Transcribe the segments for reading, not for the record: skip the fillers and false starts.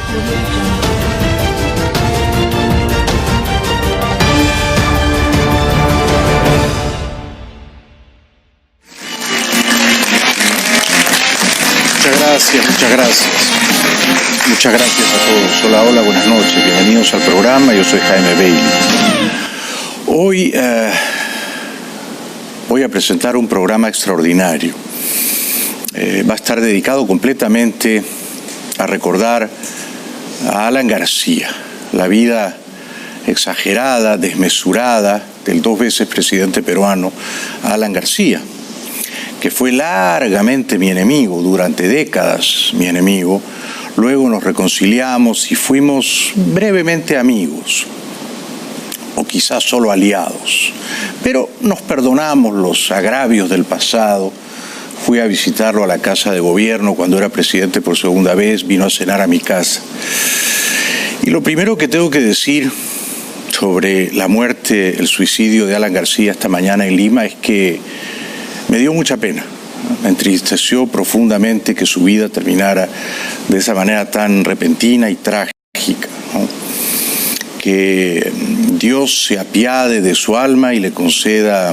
Muchas gracias. Muchas gracias a todos. Hola, hola, buenas noches. Bienvenidos al programa. Yo soy Jaime Bailey. Hoy voy a presentar un programa extraordinario. Va a estar dedicado completamente a recordar a Alan García, la vida exagerada, desmesurada del 2 veces presidente peruano, Alan García, que fue largamente mi enemigo, durante décadas mi enemigo. Luego nos reconciliamos y fuimos brevemente amigos, o quizás solo aliados. Pero nos perdonamos los agravios del pasado. Fui a visitarlo a la Casa de Gobierno cuando era presidente por segunda vez, vino a cenar a mi casa. Y lo primero que tengo que decir sobre la muerte, el suicidio de Alan García esta mañana en Lima es que me dio mucha pena, me entristeció profundamente que su vida terminara de esa manera tan repentina y trágica, ¿no? Que Dios se apiade de su alma y le conceda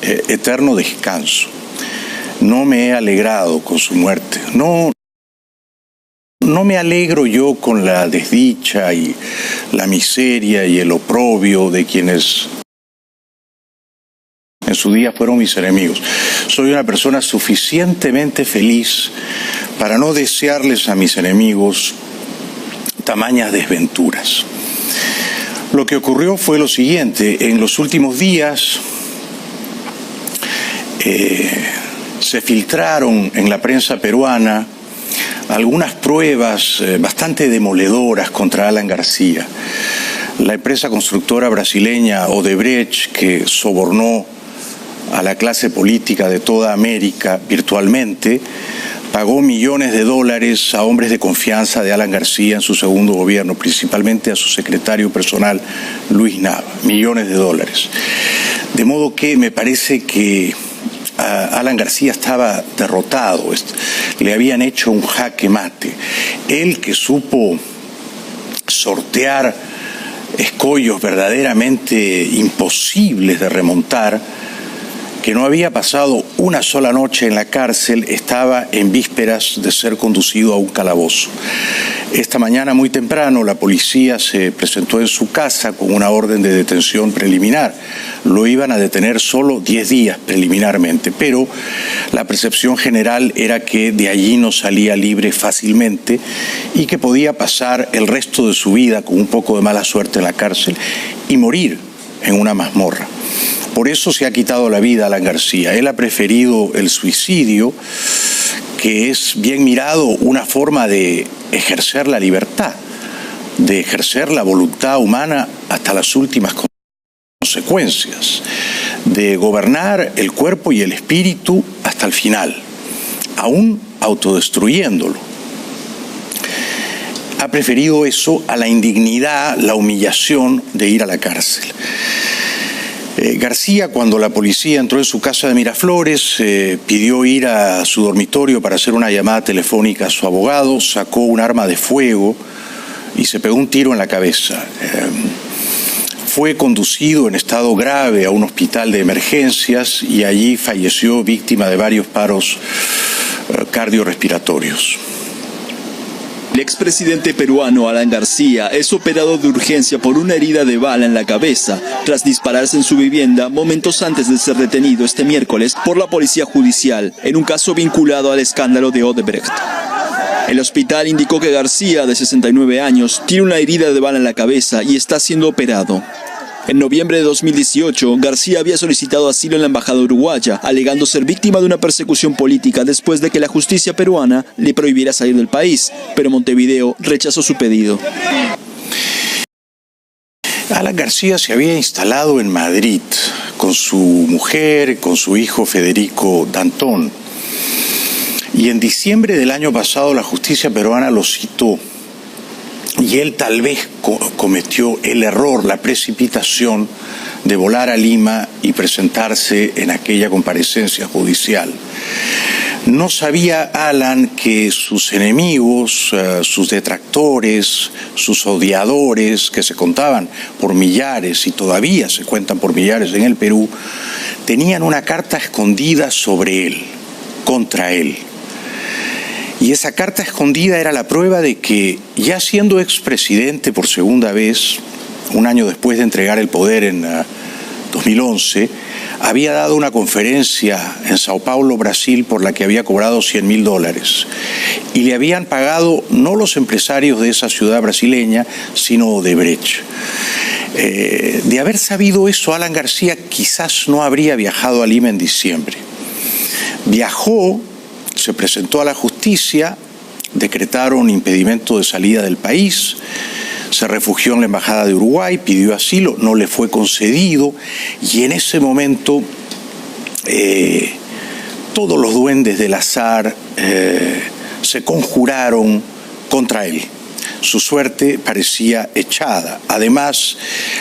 eterno descanso. No me he alegrado con su muerte, no me alegro yo con la desdicha y la miseria y el oprobio de quienes en su día fueron mis enemigos. Soy una persona suficientemente feliz para no desearles a mis enemigos tamañas desventuras. Lo que ocurrió fue lo siguiente: en los últimos días se filtraron en la prensa peruana algunas pruebas bastante demoledoras contra Alan García. La empresa constructora brasileña Odebrecht, que sobornó a la clase política de toda América virtualmente, pagó millones de dólares a hombres de confianza de Alan García en su segundo gobierno, principalmente a su secretario personal, Luis Nava, millones de dólares. De modo que me parece que Alan García estaba derrotado, le habían hecho un jaque mate. Él, que supo sortear escollos verdaderamente imposibles de remontar, que no había pasado una sola noche en la cárcel, estaba en vísperas de ser conducido a un calabozo. Esta mañana muy temprano la policía se presentó en su casa con una orden de detención preliminar. Lo iban a detener solo 10 días preliminarmente, pero la percepción general era que de allí no salía libre fácilmente y que podía pasar el resto de su vida con un poco de mala suerte en la cárcel y morir en una mazmorra. Por eso se ha quitado la vida a Alan García. Él ha preferido el suicidio, que es, bien mirado, una forma de ejercer la libertad, de ejercer la voluntad humana hasta las últimas consecuencias, de gobernar el cuerpo y el espíritu hasta el final, aún autodestruyéndolo. Ha preferido eso a la indignidad, la humillación de ir a la cárcel. García, cuando la policía entró en su casa de Miraflores, pidió ir a su dormitorio para hacer una llamada telefónica a su abogado, sacó un arma de fuego y se pegó un tiro en la cabeza. Fue conducido en estado grave a un hospital de emergencias y allí falleció víctima de varios paros cardiorrespiratorios. El expresidente peruano Alan García es operado de urgencia por una herida de bala en la cabeza tras dispararse en su vivienda momentos antes de ser detenido este miércoles por la policía judicial en un caso vinculado al escándalo de Odebrecht. El hospital indicó que García, de 69 años, tiene una herida de bala en la cabeza y está siendo operado. En noviembre de 2018, García había solicitado asilo en la embajada uruguaya, alegando ser víctima de una persecución política después de que la justicia peruana le prohibiera salir del país, pero Montevideo rechazó su pedido. Alan García se había instalado en Madrid con su mujer, con su hijo Federico Dantón. Y en diciembre del año pasado la justicia peruana lo citó. Y él tal vez cometió el error, la precipitación de volar a Lima y presentarse en aquella comparecencia judicial. No sabía Alan que sus enemigos, sus detractores, sus odiadores, que se contaban por millares y todavía se cuentan por millares en el Perú, tenían una carta escondida sobre él, contra él. Y esa carta escondida era la prueba de que, ya siendo expresidente por segunda vez, un año después de entregar el poder en 2011, había dado una conferencia en Sao Paulo, Brasil, por la que había cobrado $100.000. Y le habían pagado no los empresarios de esa ciudad brasileña, sino Odebrecht. De haber sabido eso, Alan García quizás no habría viajado a Lima en diciembre. Viajó, se presentó a la justicia, decretaron impedimento de salida del país, se refugió en la Embajada de Uruguay, pidió asilo, no le fue concedido, y en ese momento todos los duendes del azar se conjuraron contra él. Su suerte parecía echada. Además,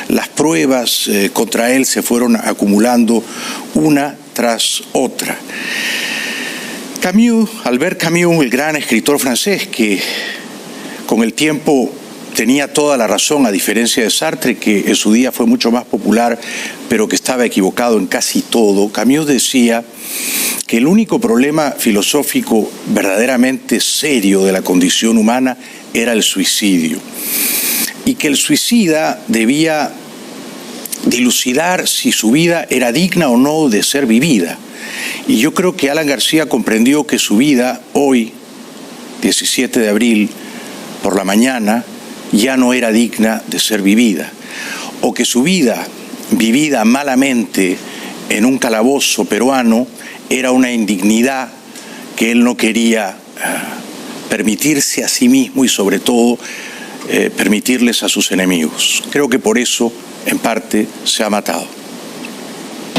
las pruebas contra él se fueron acumulando una tras otra. Camus, Albert Camus, el gran escritor francés que con el tiempo tenía toda la razón, a diferencia de Sartre, que en su día fue mucho más popular, pero que estaba equivocado en casi todo. Camus decía que el único problema filosófico verdaderamente serio de la condición humana era el suicidio, y que el suicida debía dilucidar si su vida era digna o no de ser vivida. Y yo creo que Alan García comprendió que su vida hoy, 17 de abril, por la mañana, ya no era digna de ser vivida, o que su vida, vivida malamente en un calabozo peruano, era una indignidad que él no quería permitirse a sí mismo y sobre todo permitirles a sus enemigos. Creo que por eso, en parte, se ha matado.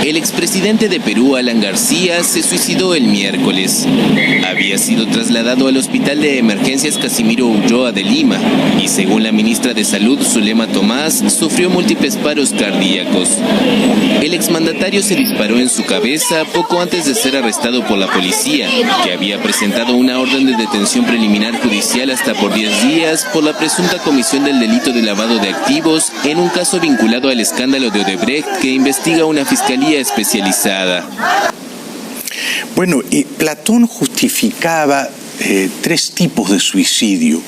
El expresidente de Perú, Alan García, se suicidó el miércoles. Había sido trasladado al Hospital de Emergencias Casimiro Ulloa de Lima y, según la ministra de Salud, Zulema Tomás, sufrió múltiples paros cardíacos. El exmandatario se disparó en su cabeza poco antes de ser arrestado por la policía, que había presentado una orden de detención preliminar judicial hasta por 10 días por la presunta comisión del delito de lavado de activos en un caso vinculado al escándalo de Odebrecht que investiga una fiscalía especializada. Bueno, Platón justificaba 3 tipos de suicidio,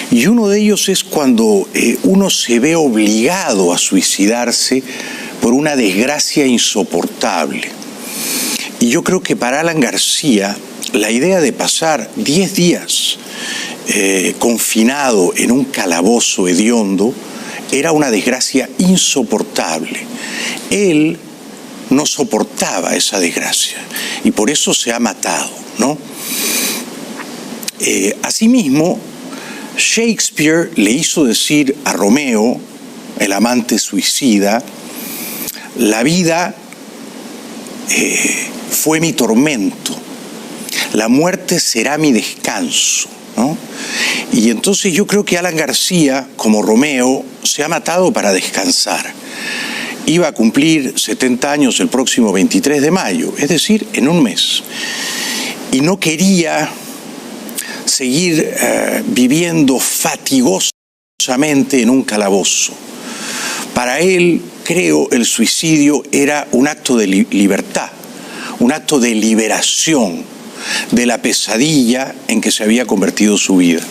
y uno de ellos es cuando uno se ve obligado a suicidarse por una desgracia insoportable. Y yo creo que para Alan García la idea de pasar 10 días confinado en un calabozo hediondo era una desgracia insoportable. Él no soportaba esa desgracia y por eso se ha matado, ¿no? Asimismo, Shakespeare le hizo decir a Romeo, el amante suicida, la vida fue mi tormento, la muerte será mi descanso, ¿no? Y entonces yo creo que Alan García, como Romeo, se ha matado para descansar. Iba a cumplir 70 años el próximo 23 de mayo, es decir, en un mes. Y no quería seguir viviendo fatigosamente en un calabozo. Para él, creo, el suicidio era un acto de libertad, un acto de liberación de la pesadilla en que se había convertido su vida.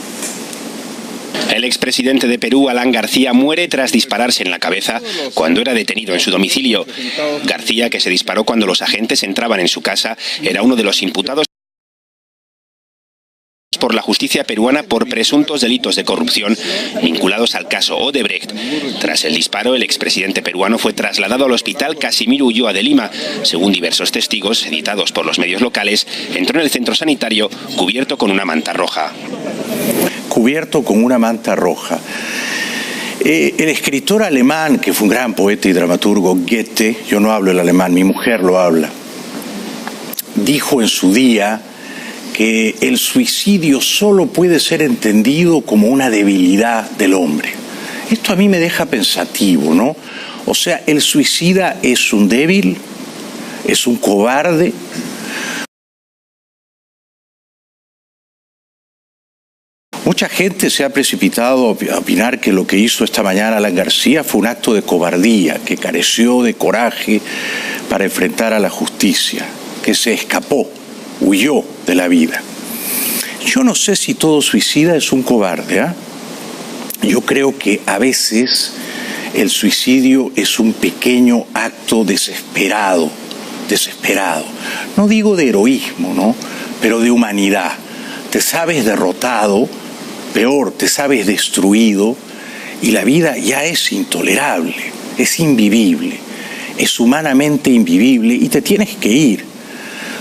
El expresidente de Perú, Alan García, muere tras dispararse en la cabeza cuando era detenido en su domicilio. García, que se disparó cuando los agentes entraban en su casa, era uno de los imputados por la justicia peruana por presuntos delitos de corrupción vinculados al caso Odebrecht. Tras el disparo, el expresidente peruano fue trasladado al Hospital Casimiro Ulloa de Lima. Según diversos testigos, editados por los medios locales, entró en el centro sanitario cubierto con una manta roja. Cubierto con una manta roja. El escritor alemán, que fue un gran poeta y dramaturgo, Goethe, yo no hablo el alemán, mi mujer lo habla, dijo en su día que el suicidio solo puede ser entendido como una debilidad del hombre. Esto a mí me deja pensativo, ¿no? O sea, el suicida es un débil, es un cobarde, Mucha gente se ha precipitado a opinar que lo que hizo esta mañana Alan García fue un acto de cobardía, que careció de coraje para enfrentar a la justicia, que se escapó, huyó de la vida. Yo no sé si todo suicida es un cobarde, ¿eh? Yo creo que a veces el suicidio es un pequeño acto desesperado. No digo de heroísmo, ¿no? Pero de humanidad. Te sabes derrotado, peor, te sabes destruido y la vida ya es intolerable, es invivible, es humanamente invivible y te tienes que ir.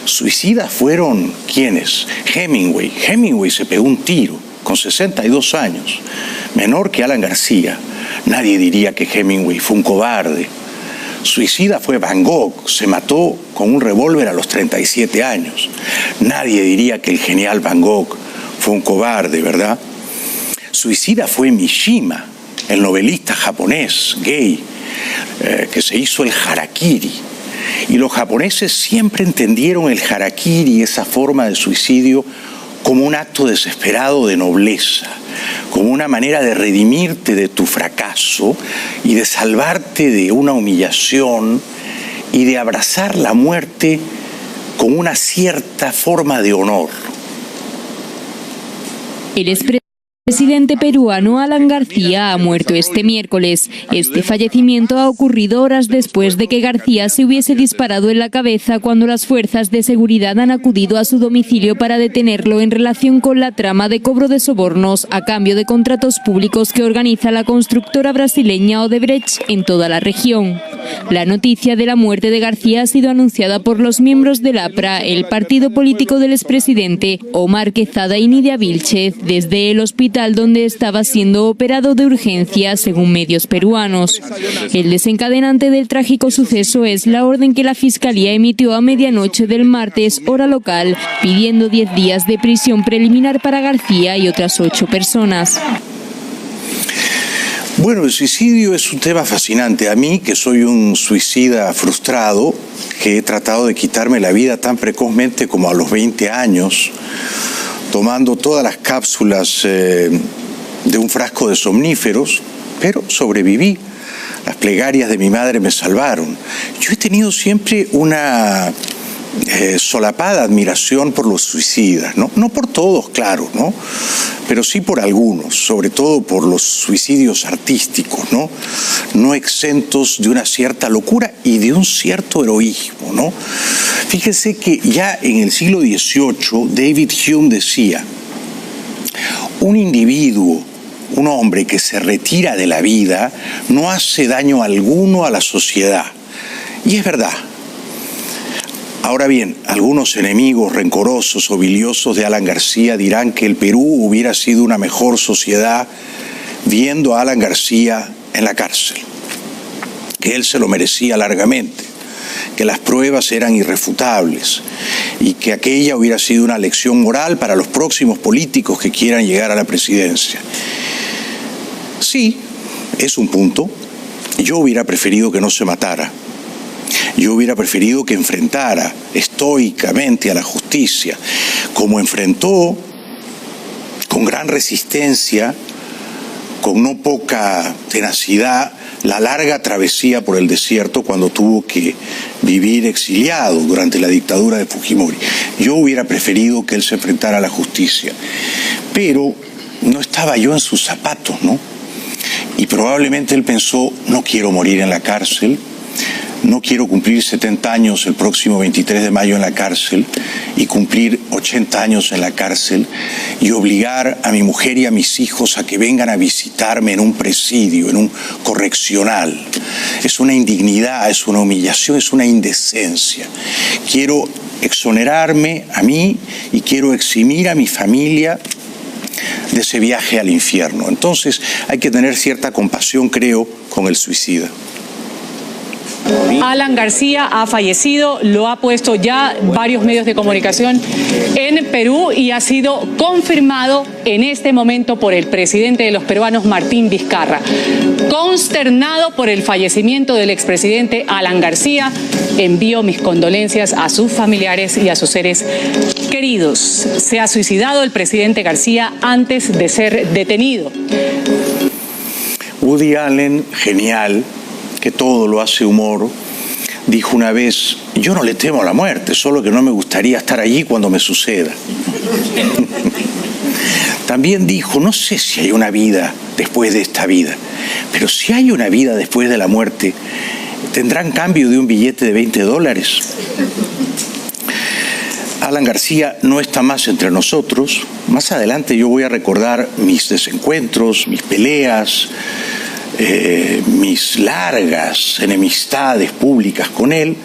Suicidas fueron, ¿quiénes? Hemingway. Hemingway se pegó un tiro con 62 años, menor que Alan García. Nadie diría que Hemingway fue un cobarde. Suicida fue Van Gogh, se mató con un revólver a los 37 años. Nadie diría que el genial Van Gogh fue un cobarde, ¿verdad? Suicida fue Mishima, el novelista japonés, gay, que se hizo el harakiri. Y los japoneses siempre entendieron el harakiri, esa forma de suicidio, como un acto desesperado de nobleza, como una manera de redimirte de tu fracaso y de salvarte de una humillación y de abrazar la muerte con una cierta forma de honor. El expresidente peruano Alan García ha muerto este miércoles. Este fallecimiento ha ocurrido horas después de que García se hubiese disparado en la cabeza cuando las fuerzas de seguridad han acudido a su domicilio para detenerlo en relación con la trama de cobro de sobornos a cambio de contratos públicos que organiza la constructora brasileña Odebrecht en toda la región. La noticia de la muerte de García ha sido anunciada por los miembros del APRA, el partido político del expresidente Omar Quezada y Nidia Vilchez, desde el hospital donde estaba siendo operado de urgencia, según medios peruanos. El desencadenante del trágico suceso es la orden que la Fiscalía emitió a medianoche del martes, hora local, pidiendo 10 días de prisión preliminar para García y otras 8 personas. Bueno, el suicidio es un tema fascinante. A mí, que soy un suicida frustrado, que he tratado de quitarme la vida tan precozmente como a los 20 años, tomando todas las cápsulas de un frasco de somníferos, pero sobreviví. Las plegarias de mi madre me salvaron. Yo he tenido siempre una solapada admiración por los suicidas, ¿no? No por todos, claro, ¿no? Pero sí por algunos, sobre todo por los suicidios artísticos, ¿no? No exentos de una cierta locura y de un cierto heroísmo, ¿no? Fíjese que ya en el siglo XVIII David Hume decía: un individuo, un hombre que se retira de la vida no hace daño alguno a la sociedad. Y es verdad. Ahora bien, algunos enemigos rencorosos o biliosos de Alan García dirán que el Perú hubiera sido una mejor sociedad viendo a Alan García en la cárcel, que él se lo merecía largamente, que las pruebas eran irrefutables y que aquella hubiera sido una lección moral para los próximos políticos que quieran llegar a la presidencia. Sí, es un punto. Yo hubiera preferido que no se matara. Yo hubiera preferido que enfrentara estoicamente a la justicia, como enfrentó con gran resistencia, con no poca tenacidad, la larga travesía por el desierto cuando tuvo que vivir exiliado durante la dictadura de Fujimori. Yo hubiera preferido que él se enfrentara a la justicia, pero no estaba yo en sus zapatos, ¿no? Y probablemente él pensó: no quiero morir en la cárcel, no quiero cumplir 70 años el próximo 23 de mayo en la cárcel y cumplir 80 años en la cárcel y obligar a mi mujer y a mis hijos a que vengan a visitarme en un presidio, en un correccional. Es una indignidad, es una humillación, es una indecencia. Quiero exonerarme a mí y quiero eximir a mi familia de ese viaje al infierno. Entonces hay que tener cierta compasión, creo, con el suicida. Alan García ha fallecido, lo ha puesto ya varios medios de comunicación en Perú y ha sido confirmado en este momento por el presidente de los peruanos, Martín Vizcarra. Consternado por el fallecimiento del expresidente Alan García, envío mis condolencias a sus familiares y a sus seres queridos. Se ha suicidado el presidente García antes de ser detenido. Woody Allen, genial, que todo lo hace humor, dijo una vez: yo no le temo a la muerte, solo que no me gustaría estar allí cuando me suceda. También dijo: no sé si hay una vida después de esta vida, pero si hay una vida después de la muerte, ¿tendrán cambio de un billete de $20? Alan García no está más entre nosotros. Más adelante yo voy a recordar mis desencuentros, mis peleas, mis largas enemistades públicas con él,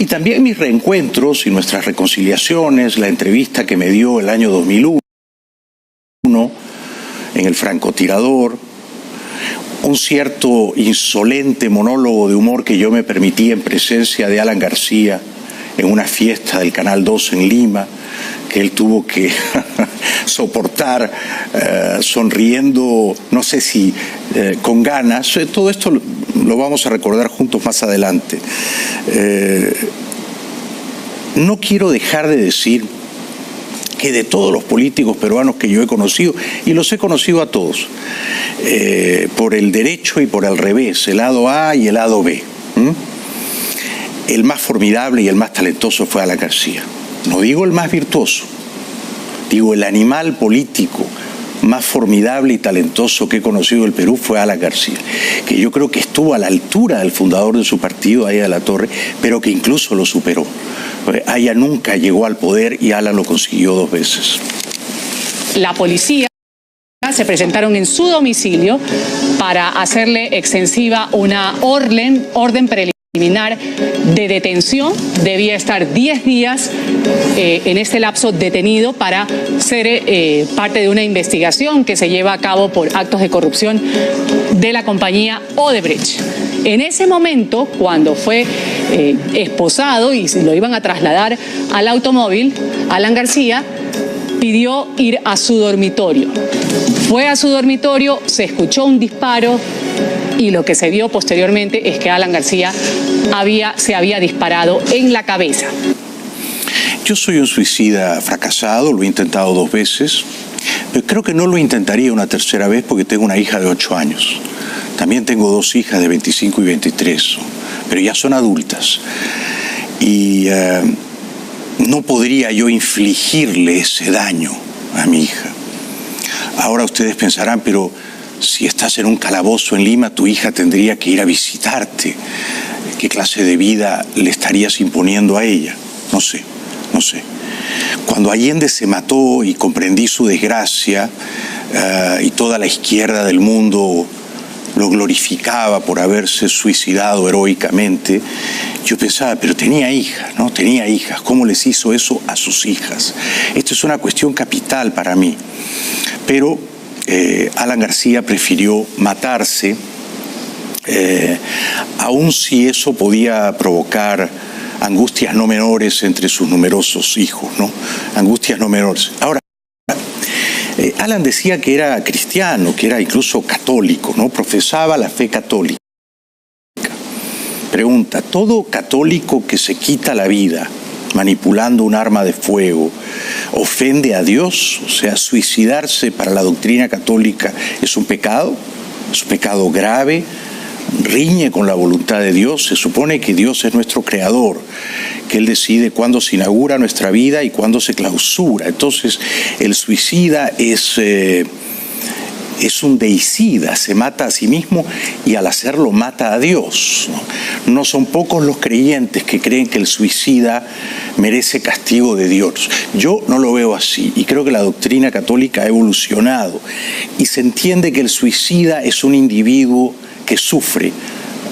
y también mis reencuentros y nuestras reconciliaciones, la entrevista que me dio el año 2001 en El francotirador, un cierto insolente monólogo de humor que yo me permití en presencia de Alan García en una fiesta del Canal 2 en Lima, que él tuvo que soportar sonriendo, no sé si con ganas. Todo esto lo vamos a recordar juntos más adelante. No quiero dejar de decir que de todos los políticos peruanos que yo he conocido, y los he conocido a todos, por el derecho y por el revés, el lado A y el lado B, el más formidable y el más talentoso fue Alan García. No digo el más virtuoso, digo el animal político más formidable y talentoso que he conocido el Perú fue Alan García, que yo creo que estuvo a la altura del fundador de su partido, Aya de la Torre, pero que incluso lo superó. Aya nunca llegó al poder y Alan lo consiguió 2 veces. La policía se presentaron en su domicilio para hacerle extensiva una orden preliminar de detención. Debía estar 10 días en este lapso detenido para ser parte de una investigación que se lleva a cabo por actos de corrupción de la compañía Odebrecht. En ese momento, cuando fue esposado y lo iban a trasladar al automóvil, Alan García pidió ir a su dormitorio. Fue a su dormitorio, se escuchó un disparo y lo que se vio posteriormente es que Alan García se había disparado en la cabeza. Yo soy un suicida fracasado, lo he intentado 2 veces, pero creo que no lo intentaría una tercera vez porque tengo una hija de 8 años. También tengo 2 hijas de 25 y 23, pero ya son adultas. Y no podría yo infligirle ese daño a mi hija. Ahora ustedes pensarán, pero si estás en un calabozo en Lima, tu hija tendría que ir a visitarte. ¿Qué clase de vida le estarías imponiendo a ella? No sé. Cuando Allende se mató y comprendí su desgracia, y toda la izquierda del mundo lo glorificaba por haberse suicidado heroicamente, yo pensaba, pero tenía hijas, ¿no? Tenía hijas. ¿Cómo les hizo eso a sus hijas? Esto es una cuestión capital para mí. Pero Alan García prefirió matarse, aun si eso podía provocar angustias no menores entre sus numerosos hijos, ¿no? Angustias no menores. Ahora, Alan decía que era cristiano, que era incluso católico, ¿no? Profesaba la fe católica. Pregunta: ¿todo católico que se quita la vida manipulando un arma de fuego ofende a Dios? O sea, suicidarse para la doctrina católica es un pecado grave, riñe con la voluntad de Dios. Se supone que Dios es nuestro creador, que Él decide cuándo se inaugura nuestra vida y cuándo se clausura. Entonces, el suicida es un deicida, se mata a sí mismo y al hacerlo mata a Dios. No son pocos los creyentes que creen que el suicida merece castigo de Dios. Yo no lo veo así y creo que la doctrina católica ha evolucionado y se entiende que el suicida es un individuo que sufre,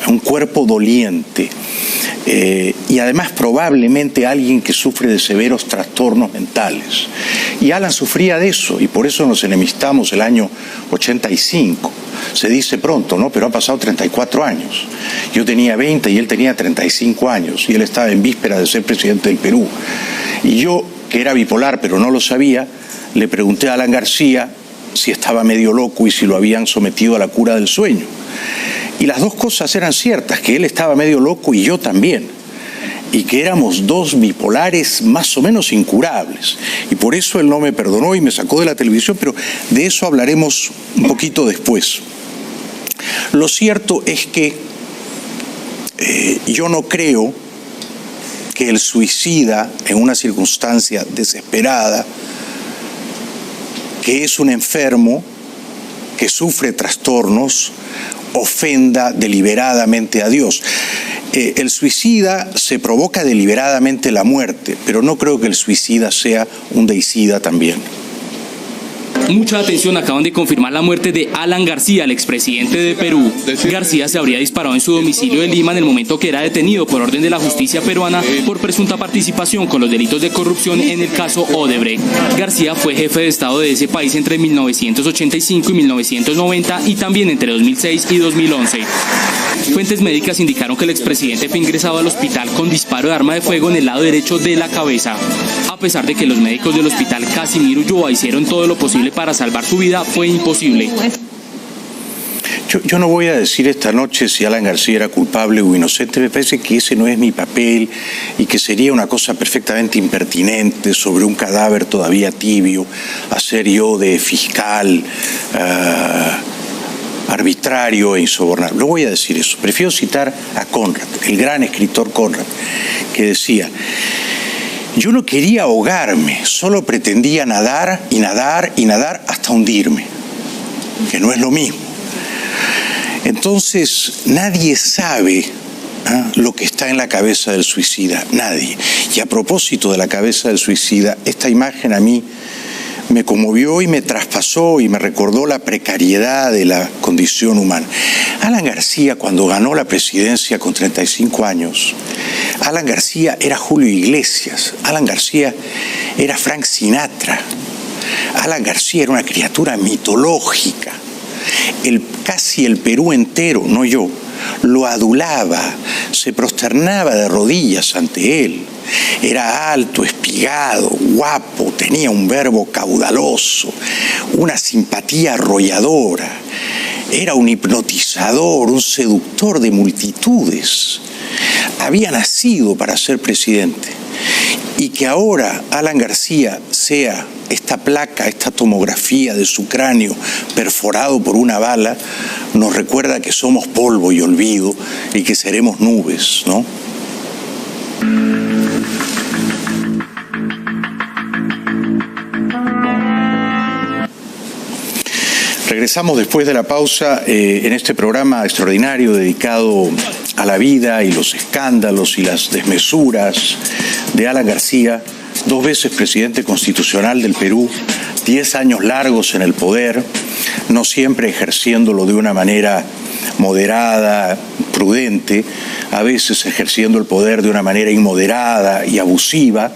un cuerpo doliente, y además probablemente alguien que sufre de severos trastornos mentales. Y Alan sufría de eso y por eso nos enemistamos el año 85. se dice pronto, ¿no? Pero han pasado 34 años. Yo tenía 20 y él tenía 35 años, y él estaba en víspera de ser presidente del Perú. Y yo, que era bipolar, pero no lo sabía, le pregunté a Alan García si estaba medio loco y si lo habían sometido a la cura del sueño. Y las dos cosas eran ciertas, que él estaba medio loco y yo también. Y que éramos dos bipolares más o menos incurables. Y por eso él no me perdonó y me sacó de la televisión, pero de eso hablaremos un poquito después. Lo cierto es que yo no creo que el suicida en una circunstancia desesperada, que es un enfermo, que sufre trastornos, ofenda deliberadamente a Dios. El suicida se provoca deliberadamente la muerte, pero no creo que el suicida sea un deicida también. Mucha atención, acaban de confirmar la muerte de Alan García, el expresidente de Perú. García se habría disparado en su domicilio de Lima en el momento que era detenido por orden de la justicia peruana por presunta participación con los delitos de corrupción en el caso Odebrecht. García fue jefe de Estado de ese país entre 1985 y 1990 y también entre 2006 y 2011. Fuentes médicas indicaron que el expresidente fue ingresado al hospital con disparo de arma de fuego en el lado derecho de la cabeza. A pesar de que los médicos del hospital Casimiro Ulloa hicieron todo lo posible para salvar su vida, fue imposible. Yo no voy a decir esta noche si Alan García era culpable o inocente. Me parece que ese no es mi papel y que sería una cosa perfectamente impertinente sobre un cadáver todavía tibio hacer yo de fiscal arbitrario e insobornable. No voy a decir eso. Prefiero citar a Conrad, el gran escritor Conrad, que decía: yo no quería ahogarme, solo pretendía nadar y nadar y nadar hasta hundirme, que no es lo mismo. Entonces, nadie sabe lo que está en la cabeza del suicida, nadie. Y a propósito de la cabeza del suicida, esta imagen a mí me conmovió y me traspasó y me recordó la precariedad de la condición humana. Alan García, cuando ganó la presidencia con 35 años, Alan García era Julio Iglesias, Alan García era Frank Sinatra, Alan García era una criatura mitológica. Casi el Perú entero, no yo, lo adulaba, se prosternaba de rodillas ante él. Era alto, espigado, guapo, tenía un verbo caudaloso, una simpatía arrolladora. Era un hipnotizador, un seductor de multitudes. Había nacido para ser presidente. Y que ahora Alan García sea esta placa, esta tomografía de su cráneo perforado por una bala, nos recuerda que somos polvo y olvido y que seremos nubes, ¿no? Regresamos después de la pausa en este programa extraordinario dedicado a la vida y los escándalos y las desmesuras de Alan García, 2 veces presidente constitucional del Perú, 10 años largos en el poder, no siempre ejerciéndolo de una manera moderada, prudente, a veces ejerciendo el poder de una manera inmoderada y abusiva,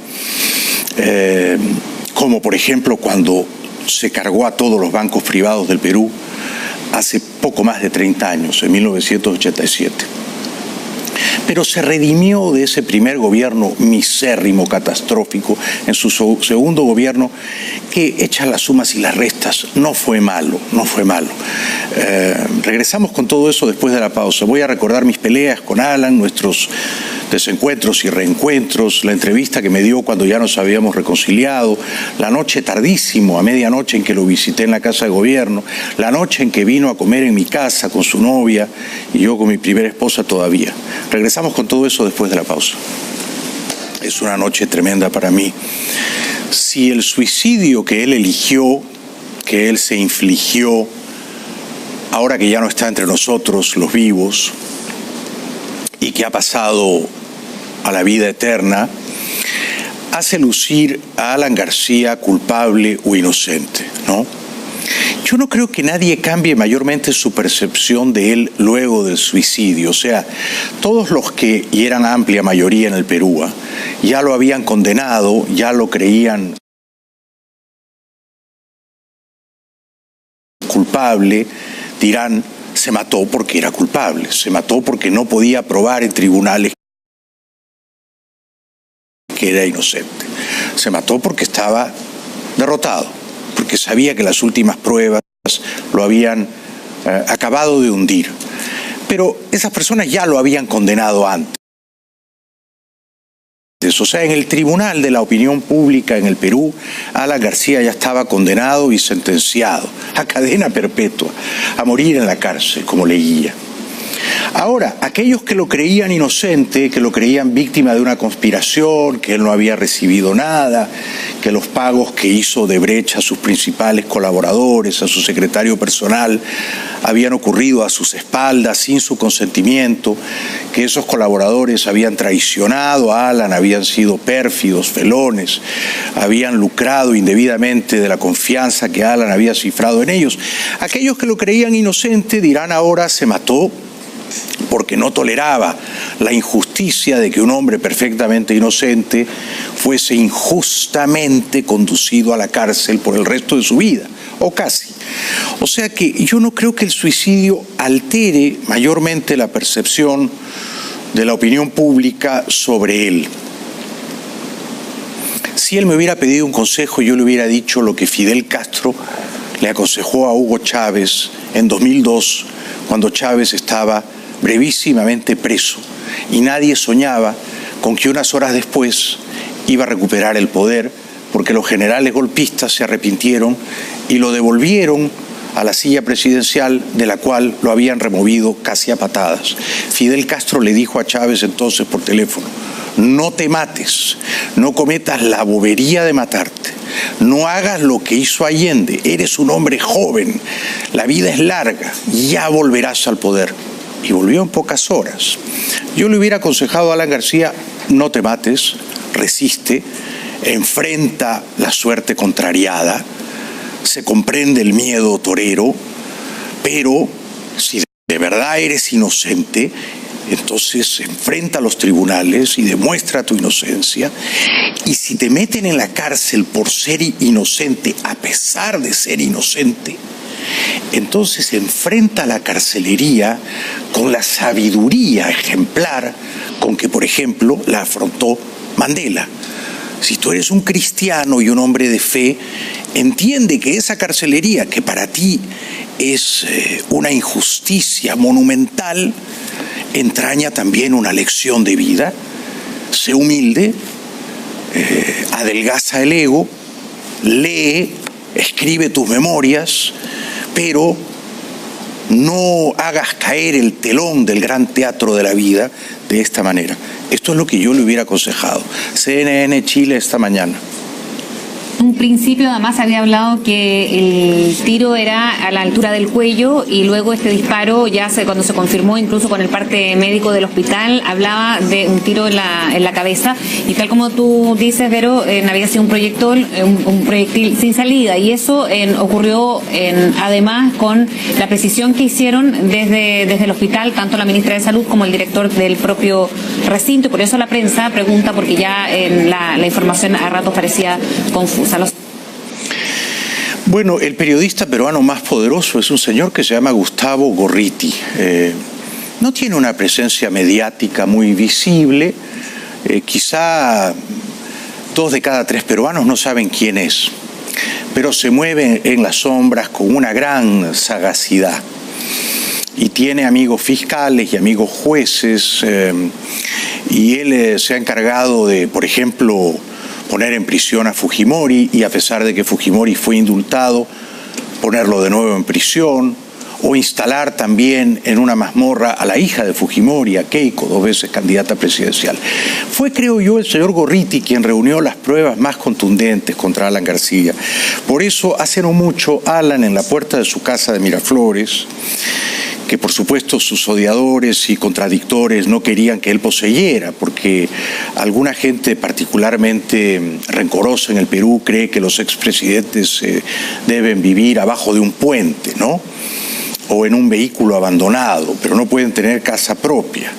como por ejemplo cuando se cargó a todos los bancos privados del Perú hace poco más de 30 años, en 1987. Pero se redimió de ese primer gobierno misérrimo, catastrófico, en su segundo gobierno, que hechas las sumas y las restas, no fue malo, no fue malo. Regresamos con todo eso después de la pausa. Voy a recordar mis peleas con Alan, nuestros desencuentros y reencuentros, la entrevista que me dio cuando ya nos habíamos reconciliado, la noche tardísimo, a medianoche en que lo visité en la casa de gobierno, la noche en que vino a comer en mi casa con su novia y yo con mi primera esposa todavía. Regresamos con todo eso después de la pausa. Es una noche tremenda para mí. Si el suicidio que él eligió, que él se infligió, ahora que ya no está entre nosotros, los vivos, y que ha pasado a la vida eterna, hace lucir a Alan García culpable o inocente, ¿no? Yo no creo que nadie cambie mayormente su percepción de él luego del suicidio. O sea, todos los que, y eran amplia mayoría en el Perú, ya lo habían condenado, ya lo creían culpable, dirán, se mató porque era culpable, se mató porque no podía probar en tribunales que era inocente, se mató porque estaba derrotado, porque sabía que las últimas pruebas lo habían acabado de hundir. Pero esas personas ya lo habían condenado antes. O sea, en el tribunal de la opinión pública en el Perú, Alan García ya estaba condenado y sentenciado a cadena perpetua, a morir en la cárcel, como leía. Ahora, aquellos que lo creían inocente, que lo creían víctima de una conspiración, que él no había recibido nada, que los pagos que hizo Odebrecht a sus principales colaboradores, a su secretario personal, habían ocurrido a sus espaldas sin su consentimiento, que esos colaboradores habían traicionado a Alan, habían sido pérfidos, felones, habían lucrado indebidamente de la confianza que Alan había cifrado en ellos. Aquellos que lo creían inocente dirán ahora se mató porque no toleraba la injusticia de que un hombre perfectamente inocente fuese injustamente conducido a la cárcel por el resto de su vida, o casi. O sea que yo no creo que el suicidio altere mayormente la percepción de la opinión pública sobre él. Si él me hubiera pedido un consejo, yo le hubiera dicho lo que Fidel Castro le aconsejó a Hugo Chávez en 2002, cuando Chávez estaba brevísimamente preso y nadie soñaba con que unas horas después iba a recuperar el poder, porque los generales golpistas se arrepintieron y lo devolvieron a la silla presidencial de la cual lo habían removido casi a patadas. Fidel Castro le dijo a Chávez entonces por teléfono: no te mates, no cometas la bobería de matarte, no hagas lo que hizo Allende, eres un hombre joven, la vida es larga, ya volverás al poder. Y volvió en pocas horas. Yo le hubiera aconsejado a Alan García: no te mates, resiste, enfrenta la suerte contrariada, se comprende el miedo torero, pero si de verdad eres inocente, entonces enfrenta a los tribunales y demuestra tu inocencia. Y si te meten en la cárcel por ser inocente, a pesar de ser inocente, entonces enfrenta la carcelería con la sabiduría ejemplar con que, por ejemplo, la afrontó Mandela. Si tú eres un cristiano y un hombre de fe, entiende que esa carcelería, que para ti es una injusticia monumental, entraña también una lección de vida. Sé humilde, adelgaza el ego, lee, escribe tus memorias, pero no hagas caer el telón del gran teatro de la vida de esta manera. Esto es lo que yo le hubiera aconsejado. CNN Chile esta mañana. Un principio además había hablado que el tiro era a la altura del cuello y luego este disparo cuando se confirmó incluso con el parte médico del hospital hablaba de un tiro en la cabeza, y tal como tú dices, Vero, había sido un proyectil sin salida, y eso ocurrió además con la precisión que hicieron desde el hospital tanto la ministra de Salud como el director del propio recinto, y por eso la prensa pregunta, porque ya la información a ratos parecía confusa. Bueno, el periodista peruano más poderoso es un señor que se llama Gustavo Gorriti. No tiene una presencia mediática muy visible. Quizá 2 de cada 3 peruanos no saben quién es, pero se mueve en las sombras con una gran sagacidad. Y tiene amigos fiscales y amigos jueces, y él se ha encargado de, por ejemplo, poner en prisión a Fujimori, y a pesar de que Fujimori fue indultado, ponerlo de nuevo en prisión, o instalar también en una mazmorra a la hija de Fujimori, a Keiko, 2 veces candidata presidencial. Fue, creo yo, el señor Gorriti quien reunió las pruebas más contundentes contra Alan García. Por eso, hace no mucho, Alan, en la puerta de su casa de Miraflores, que por supuesto sus odiadores y contradictores no querían que él poseyera, porque alguna gente particularmente rencorosa en el Perú cree que los expresidentes deben vivir abajo de un puente, ¿no? O en un vehículo abandonado, pero no pueden tener casa propia.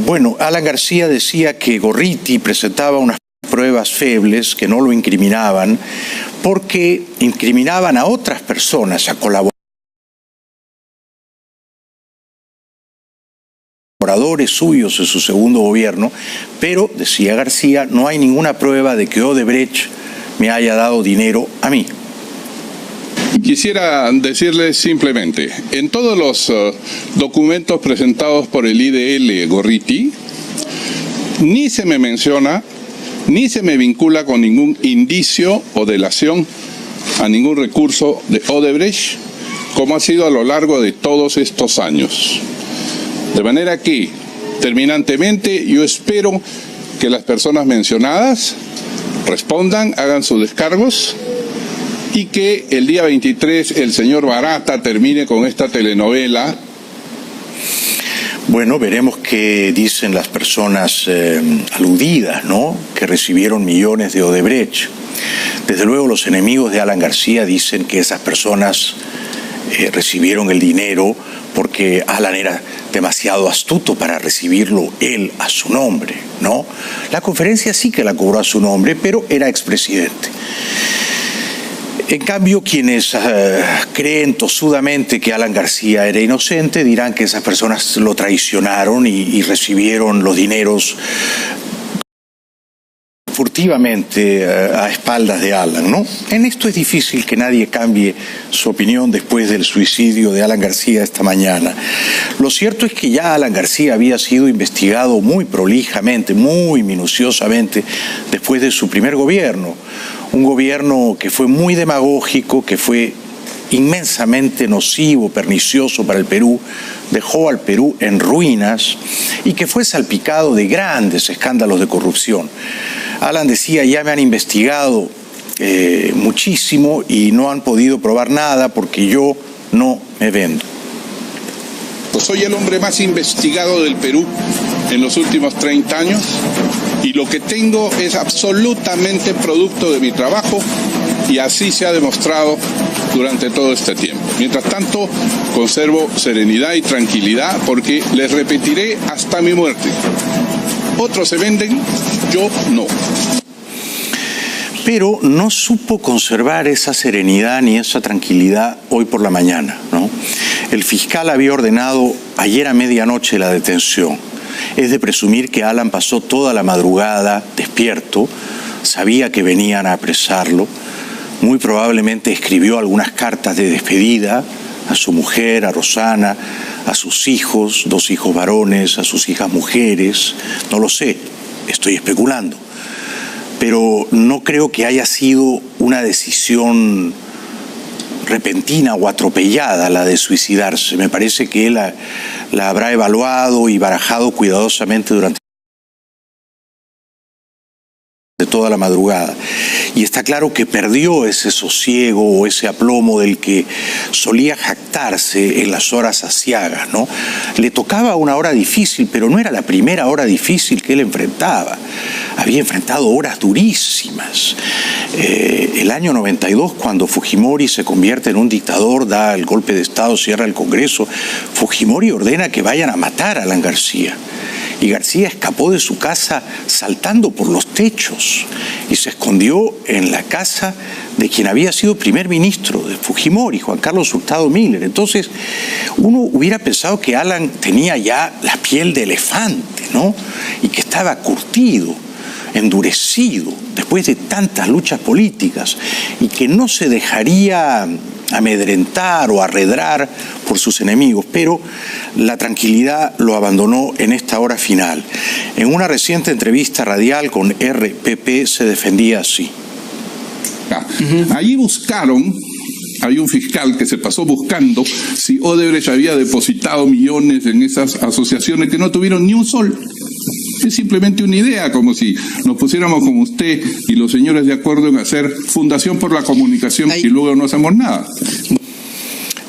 Bueno, Alan García decía que Gorriti presentaba unas pruebas febles que no lo incriminaban, porque incriminaban a otras personas, a colaboradores colaboradores suyos en su segundo gobierno, pero, decía García, no hay ninguna prueba de que Odebrecht me haya dado dinero a mí. Quisiera decirles simplemente, en todos los documentos presentados por el IDL Gorriti, ni se me menciona, ni se me vincula con ningún indicio o delación a ningún recurso de Odebrecht, como ha sido a lo largo de todos estos años. De manera que, terminantemente, yo espero que las personas mencionadas respondan, hagan sus descargos y que el día 23 el señor Barata termine con esta telenovela. Bueno, veremos qué dicen las personas aludidas, ¿no?, que recibieron millones de Odebrecht. Desde luego los enemigos de Alan García dicen que esas personas recibieron el dinero porque Alan era demasiado astuto para recibirlo él a su nombre, ¿no? La conferencia sí que la cobró a su nombre, pero era expresidente. En cambio, quienes creen tosudamente que Alan García era inocente dirán que esas personas lo traicionaron y recibieron los dineros furtivamente a espaldas de Alan, ¿no? En esto es difícil que nadie cambie su opinión después del suicidio de Alan García esta mañana. Lo cierto es que ya Alan García había sido investigado muy prolijamente, muy minuciosamente después de su primer gobierno. Un gobierno que fue muy demagógico, que fue inmensamente nocivo, pernicioso para el Perú, dejó al Perú en ruinas y que fue salpicado de grandes escándalos de corrupción. Alan decía, ya me han investigado muchísimo y no han podido probar nada porque yo no me vendo. Soy el hombre más investigado del Perú en los últimos 30 años y lo que tengo es absolutamente producto de mi trabajo y así se ha demostrado durante todo este tiempo. Mientras tanto, conservo serenidad y tranquilidad porque les repetiré hasta mi muerte. Otros se venden, yo no. Pero no supo conservar esa serenidad ni esa tranquilidad hoy por la mañana, ¿no? El fiscal había ordenado ayer a medianoche la detención. Es de presumir que Alan pasó toda la madrugada despierto, sabía que venían a apresarlo, muy probablemente escribió algunas cartas de despedida a su mujer, a Rosana, a sus hijos, 2 hijos varones, a sus hijas mujeres, no lo sé, estoy especulando. Pero no creo que haya sido una decisión repentina o atropellada la de suicidarse. Me parece que él la habrá evaluado y barajado cuidadosamente durante toda la madrugada. Y está claro que perdió ese sosiego o ese aplomo del que solía jactarse en las horas aciagas, ¿no? Le tocaba una hora difícil, pero no era la primera hora difícil que él enfrentaba. Había enfrentado horas durísimas. El año 92, cuando Fujimori se convierte en un dictador, da el golpe de Estado, cierra el Congreso, Fujimori ordena que vayan a matar a Alan García. Y García escapó de su casa saltando por los techos y se escondió en la casa de quien había sido primer ministro de Fujimori, Juan Carlos Hurtado Miller. Entonces, uno hubiera pensado que Alan tenía ya la piel de elefante, ¿no? Y que estaba curtido, endurecido, después de tantas luchas políticas, y que no se dejaría amedrentar o arredrar por sus enemigos, pero la tranquilidad lo abandonó en esta hora final. En una reciente entrevista radial con RPP se defendía así. Allí buscaron, había un fiscal que se pasó buscando si Odebrecht había depositado millones en esas asociaciones que no tuvieron ni un sol. Es simplemente una idea, como si nos pusiéramos como usted y los señores de acuerdo en hacer Fundación por la Comunicación y luego no hacemos nada.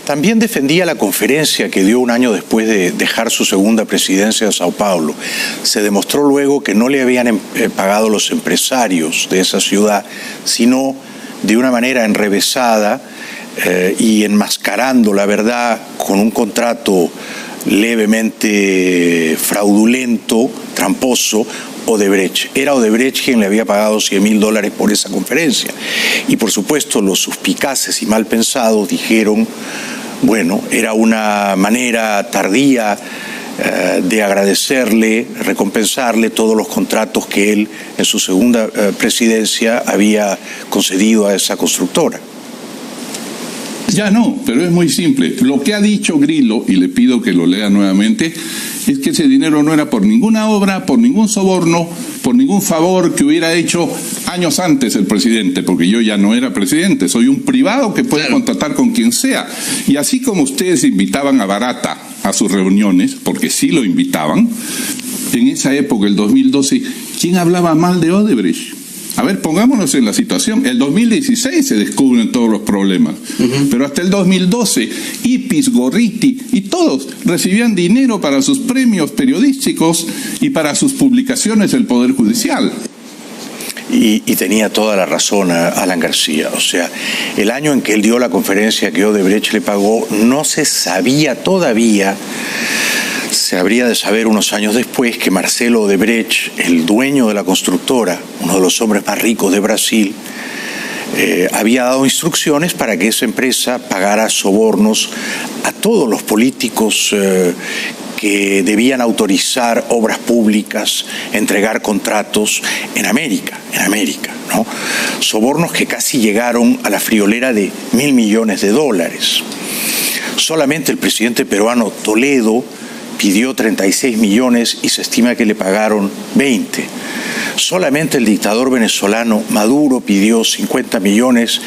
También defendía la conferencia que dio un año después de dejar su segunda presidencia de Sao Paulo. Se demostró luego que no le habían pagado los empresarios de esa ciudad, sino de una manera enrevesada y enmascarando la verdad con un contrato levemente fraudulento, tramposo, Odebrecht. Era Odebrecht quien le había pagado $100.000 por esa conferencia. Y por supuesto los suspicaces y mal pensados dijeron, bueno, era una manera tardía de agradecerle, recompensarle todos los contratos que él en su segunda presidencia había concedido a esa constructora. Ya no, pero es muy simple. Lo que ha dicho Grillo, y le pido que lo lea nuevamente, es que ese dinero no era por ninguna obra, por ningún soborno, por ningún favor que hubiera hecho años antes el presidente, porque yo ya no era presidente, soy un privado que puede contratar con quien sea. Y así como ustedes invitaban a Barata a sus reuniones, porque sí lo invitaban, en esa época, el 2012, ¿quién hablaba mal de Odebrecht? A ver, pongámonos en la situación. El 2016 se descubren todos los problemas, pero hasta el 2012, Ipis, Gorriti y todos recibían dinero para sus premios periodísticos y para sus publicaciones del Poder Judicial. Y tenía toda la razón Alan García. O sea, el año en que él dio la conferencia que Odebrecht le pagó, no se sabía todavía. Se habría de saber unos años después que Marcelo Odebrecht, el dueño de la constructora, uno de los hombres más ricos de Brasil, había dado instrucciones para que esa empresa pagara sobornos a todos los políticos que debían autorizar obras públicas, entregar contratos en América, ¿no? Sobornos que casi llegaron a la friolera de $1.000 millones. Solamente el presidente peruano Toledo pidió 36 millones y se estima que le pagaron 20. Solamente el dictador venezolano Maduro pidió 50 millones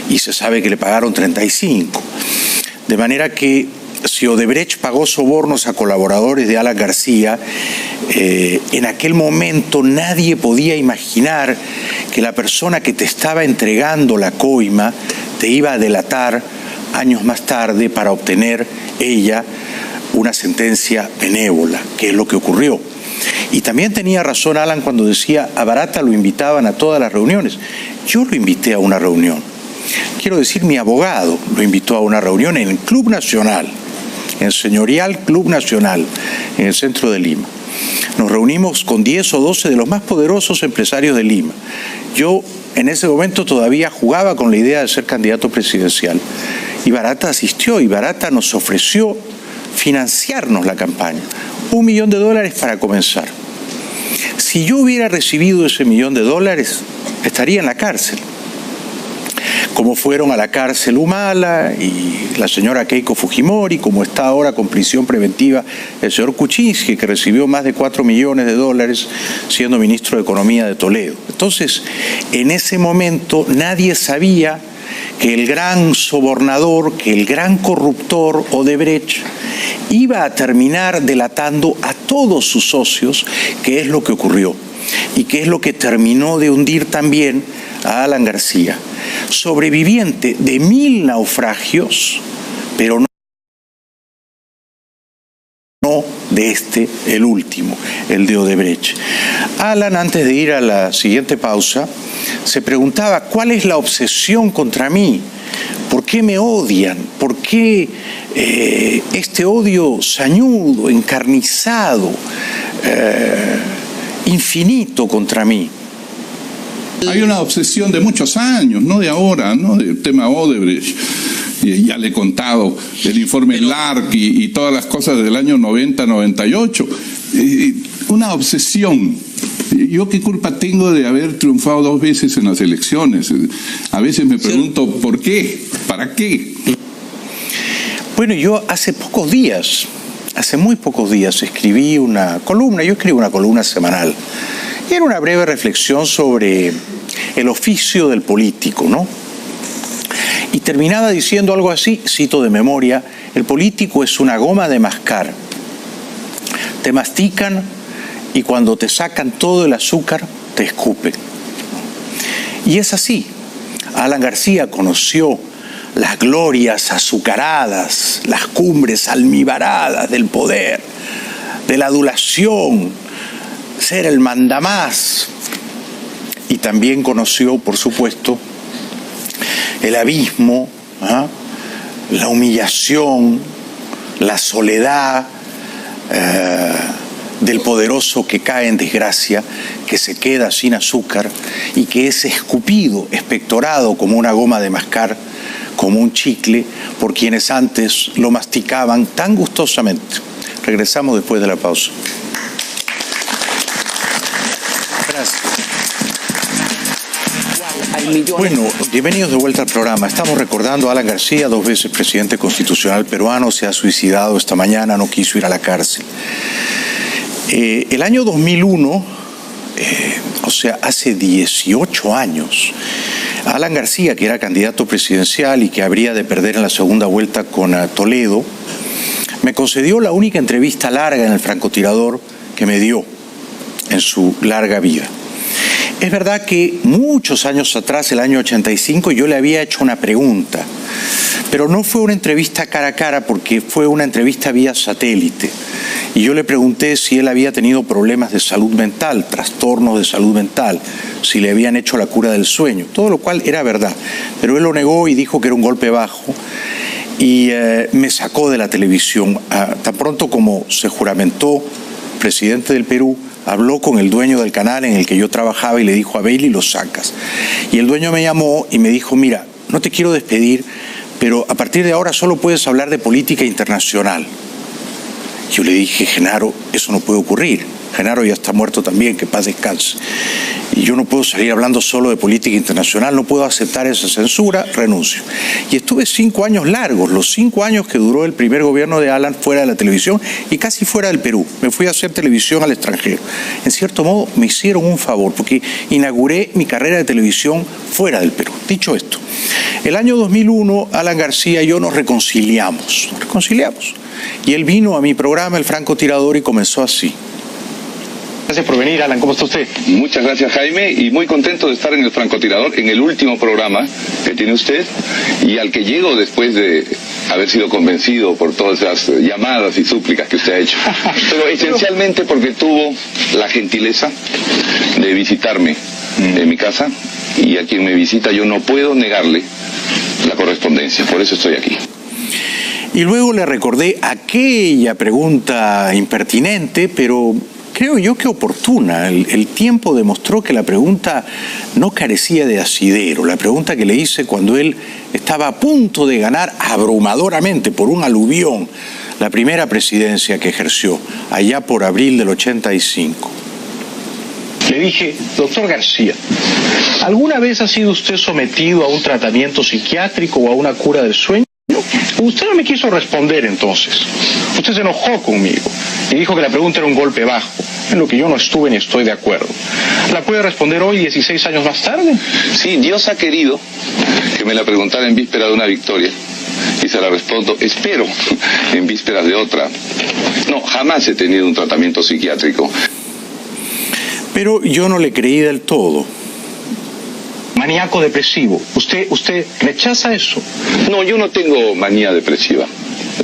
y se sabe que le pagaron 35. De manera que si Odebrecht pagó sobornos a colaboradores de Alan García, en aquel momento nadie podía imaginar que la persona que te estaba entregando la coima te iba a delatar años más tarde para obtener ella una sentencia benévola, que es lo que ocurrió. Y también tenía razón Alan cuando decía a Barata lo invitaban a todas las reuniones. Yo lo invité a una reunión. Quiero decir, mi abogado lo invitó a una reunión en el Club Nacional, en el Señorial Club Nacional, en el centro de Lima. Nos reunimos con 10 o 12 de los más poderosos empresarios de Lima. Yo en ese momento todavía jugaba con la idea de ser candidato presidencial. Y Barata asistió y Barata nos ofreció financiarnos la campaña. $1 millón para comenzar. Si yo hubiera recibido ese $1 millón, estaría en la cárcel. Como fueron a la cárcel Humala y la señora Keiko Fujimori, como está ahora con prisión preventiva el señor Kuczynski, que recibió más de $4 millones siendo ministro de Economía de Toledo. Entonces, en ese momento nadie sabía que el gran sobornador, que el gran corruptor Odebrecht iba a terminar delatando a todos sus socios, que es lo que ocurrió y que es lo que terminó de hundir también a Alan García, sobreviviente de 1000 naufragios, pero no de el último, el de Odebrecht. Alan, antes de ir a la siguiente pausa, se preguntaba cuál es la obsesión contra mí, por qué me odian, por qué este odio sañudo, encarnizado, infinito contra mí. Hay una obsesión de muchos años, no de ahora, ¿no? Del tema Odebrecht. Y ya le he contado el informe Lark y todas las cosas del año 90-98. Una obsesión. ¿Yo qué culpa tengo de haber triunfado 2 veces en las elecciones? A veces me pregunto, ¿por qué? ¿Para qué? Bueno, yo hace muy pocos días escribí una columna. Yo escribo una columna semanal. Y era una breve reflexión sobre el oficio del político, ¿no? Y terminaba diciendo algo así, cito de memoria: el político es una goma de mascar. Te mastican y cuando te sacan todo el azúcar, te escupen. Y es así. Alan García conoció las glorias azucaradas, las cumbres almibaradas del poder, de la adulación, ser el mandamás. Y también conoció, por supuesto, el abismo, la humillación, la soledad del poderoso que cae en desgracia, que se queda sin azúcar y que es escupido, expectorado como una goma de mascar, como un chicle, por quienes antes lo masticaban tan gustosamente. Regresamos después de la pausa. Gracias. Bueno, bienvenidos de vuelta al programa. Estamos recordando a Alan García, 2 veces presidente constitucional peruano, se ha suicidado esta mañana, no quiso ir a la cárcel. El año 2001, o sea, hace 18 años, Alan García, que era candidato presidencial y que habría de perder en la segunda vuelta con Toledo, me concedió la única entrevista larga en el francotirador que me dio en su larga vida. Es verdad que muchos años atrás, el año 85, yo le había hecho una pregunta, pero no fue una entrevista cara a cara porque fue una entrevista vía satélite. Y yo le pregunté si él había tenido problemas de salud mental, trastornos de salud mental, si le habían hecho la cura del sueño, todo lo cual era verdad. Pero él lo negó y dijo que era un golpe bajo y me sacó de la televisión. Tan pronto como se juramentó presidente del Perú, habló con el dueño del canal en el que yo trabajaba y le dijo a Bailey, lo sacas. Y el dueño me llamó y me dijo, mira, no te quiero despedir, pero a partir de ahora solo puedes hablar de política internacional. Yo le dije, Genaro, eso no puede ocurrir. Genaro ya está muerto también, que paz descanse. Y yo no puedo salir hablando solo de política internacional, no puedo aceptar esa censura, renuncio. Y estuve 5 años largos, los 5 años que duró el primer gobierno de Alan fuera de la televisión y casi fuera del Perú. Me fui a hacer televisión al extranjero. En cierto modo me hicieron un favor porque inauguré mi carrera de televisión fuera del Perú. Dicho esto, el año 2001 Alan García y yo nos reconciliamos. Y él vino a mi programa, El Francotirador, y comenzó así. Gracias por venir, Alan. ¿Cómo está usted? Muchas gracias, Jaime, y muy contento de estar en El Francotirador, en el último programa que tiene usted, y al que llego después de haber sido convencido por todas esas llamadas y súplicas que usted ha hecho. Pero esencialmente porque tuvo la gentileza de visitarme en mi casa, y a quien me visita yo no puedo negarle la correspondencia, por eso estoy aquí. Y luego le recordé aquella pregunta impertinente, pero creo yo que oportuna. El tiempo demostró que la pregunta no carecía de asidero. La pregunta que le hice cuando él estaba a punto de ganar abrumadoramente por un aluvión la primera presidencia que ejerció, allá por abril del 85. Le dije, doctor García, ¿alguna vez ha sido usted sometido a un tratamiento psiquiátrico o a una cura del sueño? Usted no me quiso responder entonces. Usted se enojó conmigo y dijo que la pregunta era un golpe bajo, en lo que yo no estuve ni estoy de acuerdo. ¿La puede responder hoy, 16 años más tarde? Sí, Dios ha querido que me la preguntara en víspera de una victoria. Y se la respondo, espero, en vísperas de otra. No, jamás he tenido un tratamiento psiquiátrico. Pero yo no le creí del todo. Maníaco depresivo. ¿Usted rechaza eso? No, yo no tengo manía depresiva.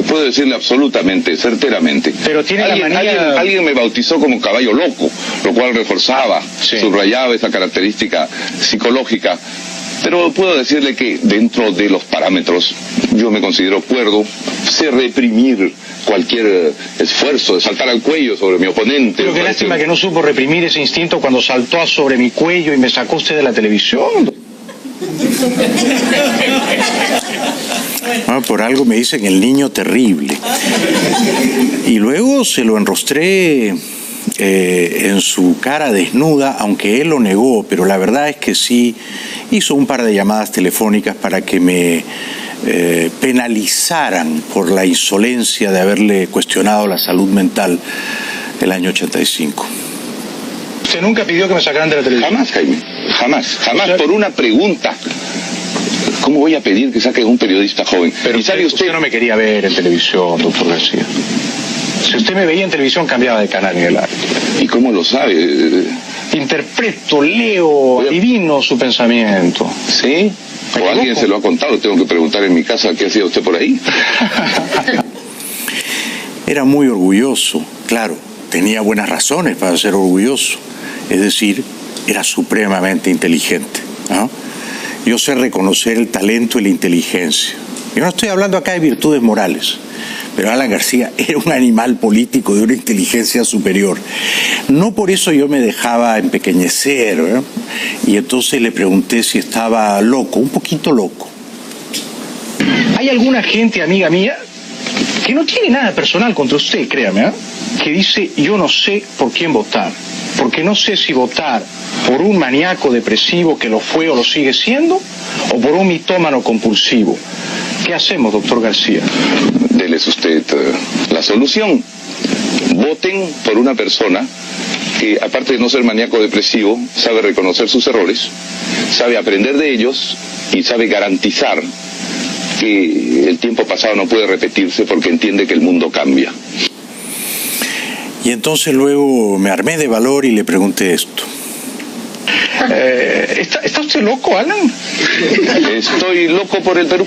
Puedo decirle absolutamente, certeramente. Pero tiene la manía... Alguien me bautizó como caballo loco, lo cual reforzaba, subrayaba esa característica psicológica. Pero puedo decirle que dentro de los parámetros yo me considero cuerdo, sé reprimir cualquier esfuerzo de saltar al cuello sobre mi oponente. Pero qué lástima que no supo reprimir ese instinto cuando saltó sobre mi cuello y me sacó usted de la televisión. Bueno, por algo me dicen el niño terrible. Y luego se lo enrostré en su cara desnuda, aunque él lo negó, pero la verdad es que sí hizo un par de llamadas telefónicas para que me penalizaran por la insolencia de haberle cuestionado la salud mental el año 85. ¿Usted nunca pidió que me sacaran de la televisión? Jamás, Jaime, jamás, por una pregunta. ¿Cómo voy a pedir que saque a un periodista joven? Pero usted no me quería ver en televisión, doctor García. Si usted me veía en televisión, cambiaba de canal, Miguel Ángel. ¿Y cómo lo sabe? Interpreto, leo, adivino su pensamiento. ¿Sí? ¿O alguien se lo ha contado? Tengo que preguntar en mi casa qué hacía usted por ahí. Era muy orgulloso, claro, tenía buenas razones para ser orgulloso. Es decir, era supremamente inteligente, ¿no? Yo sé reconocer el talento y la inteligencia. Yo no estoy hablando acá de virtudes morales, pero Alan García era un animal político de una inteligencia superior. No por eso yo me dejaba empequeñecer, ¿eh? Y entonces le pregunté si estaba loco, un poquito loco. ¿Hay alguna gente, amiga mía, que no tiene nada personal contra usted, créame, que dice: yo no sé por quién votar, porque no sé si votar por un maníaco depresivo que lo fue o lo sigue siendo, o por un mitómano compulsivo. ¿Qué hacemos, doctor García? Déles usted la solución. Voten por una persona que, aparte de no ser maníaco depresivo, sabe reconocer sus errores, sabe aprender de ellos y sabe garantizar que el tiempo pasado no puede repetirse, porque entiende que el mundo cambia. Y entonces luego me armé de valor y le pregunté esto. ¿Está usted loco, Alan? Estoy loco por el Perú.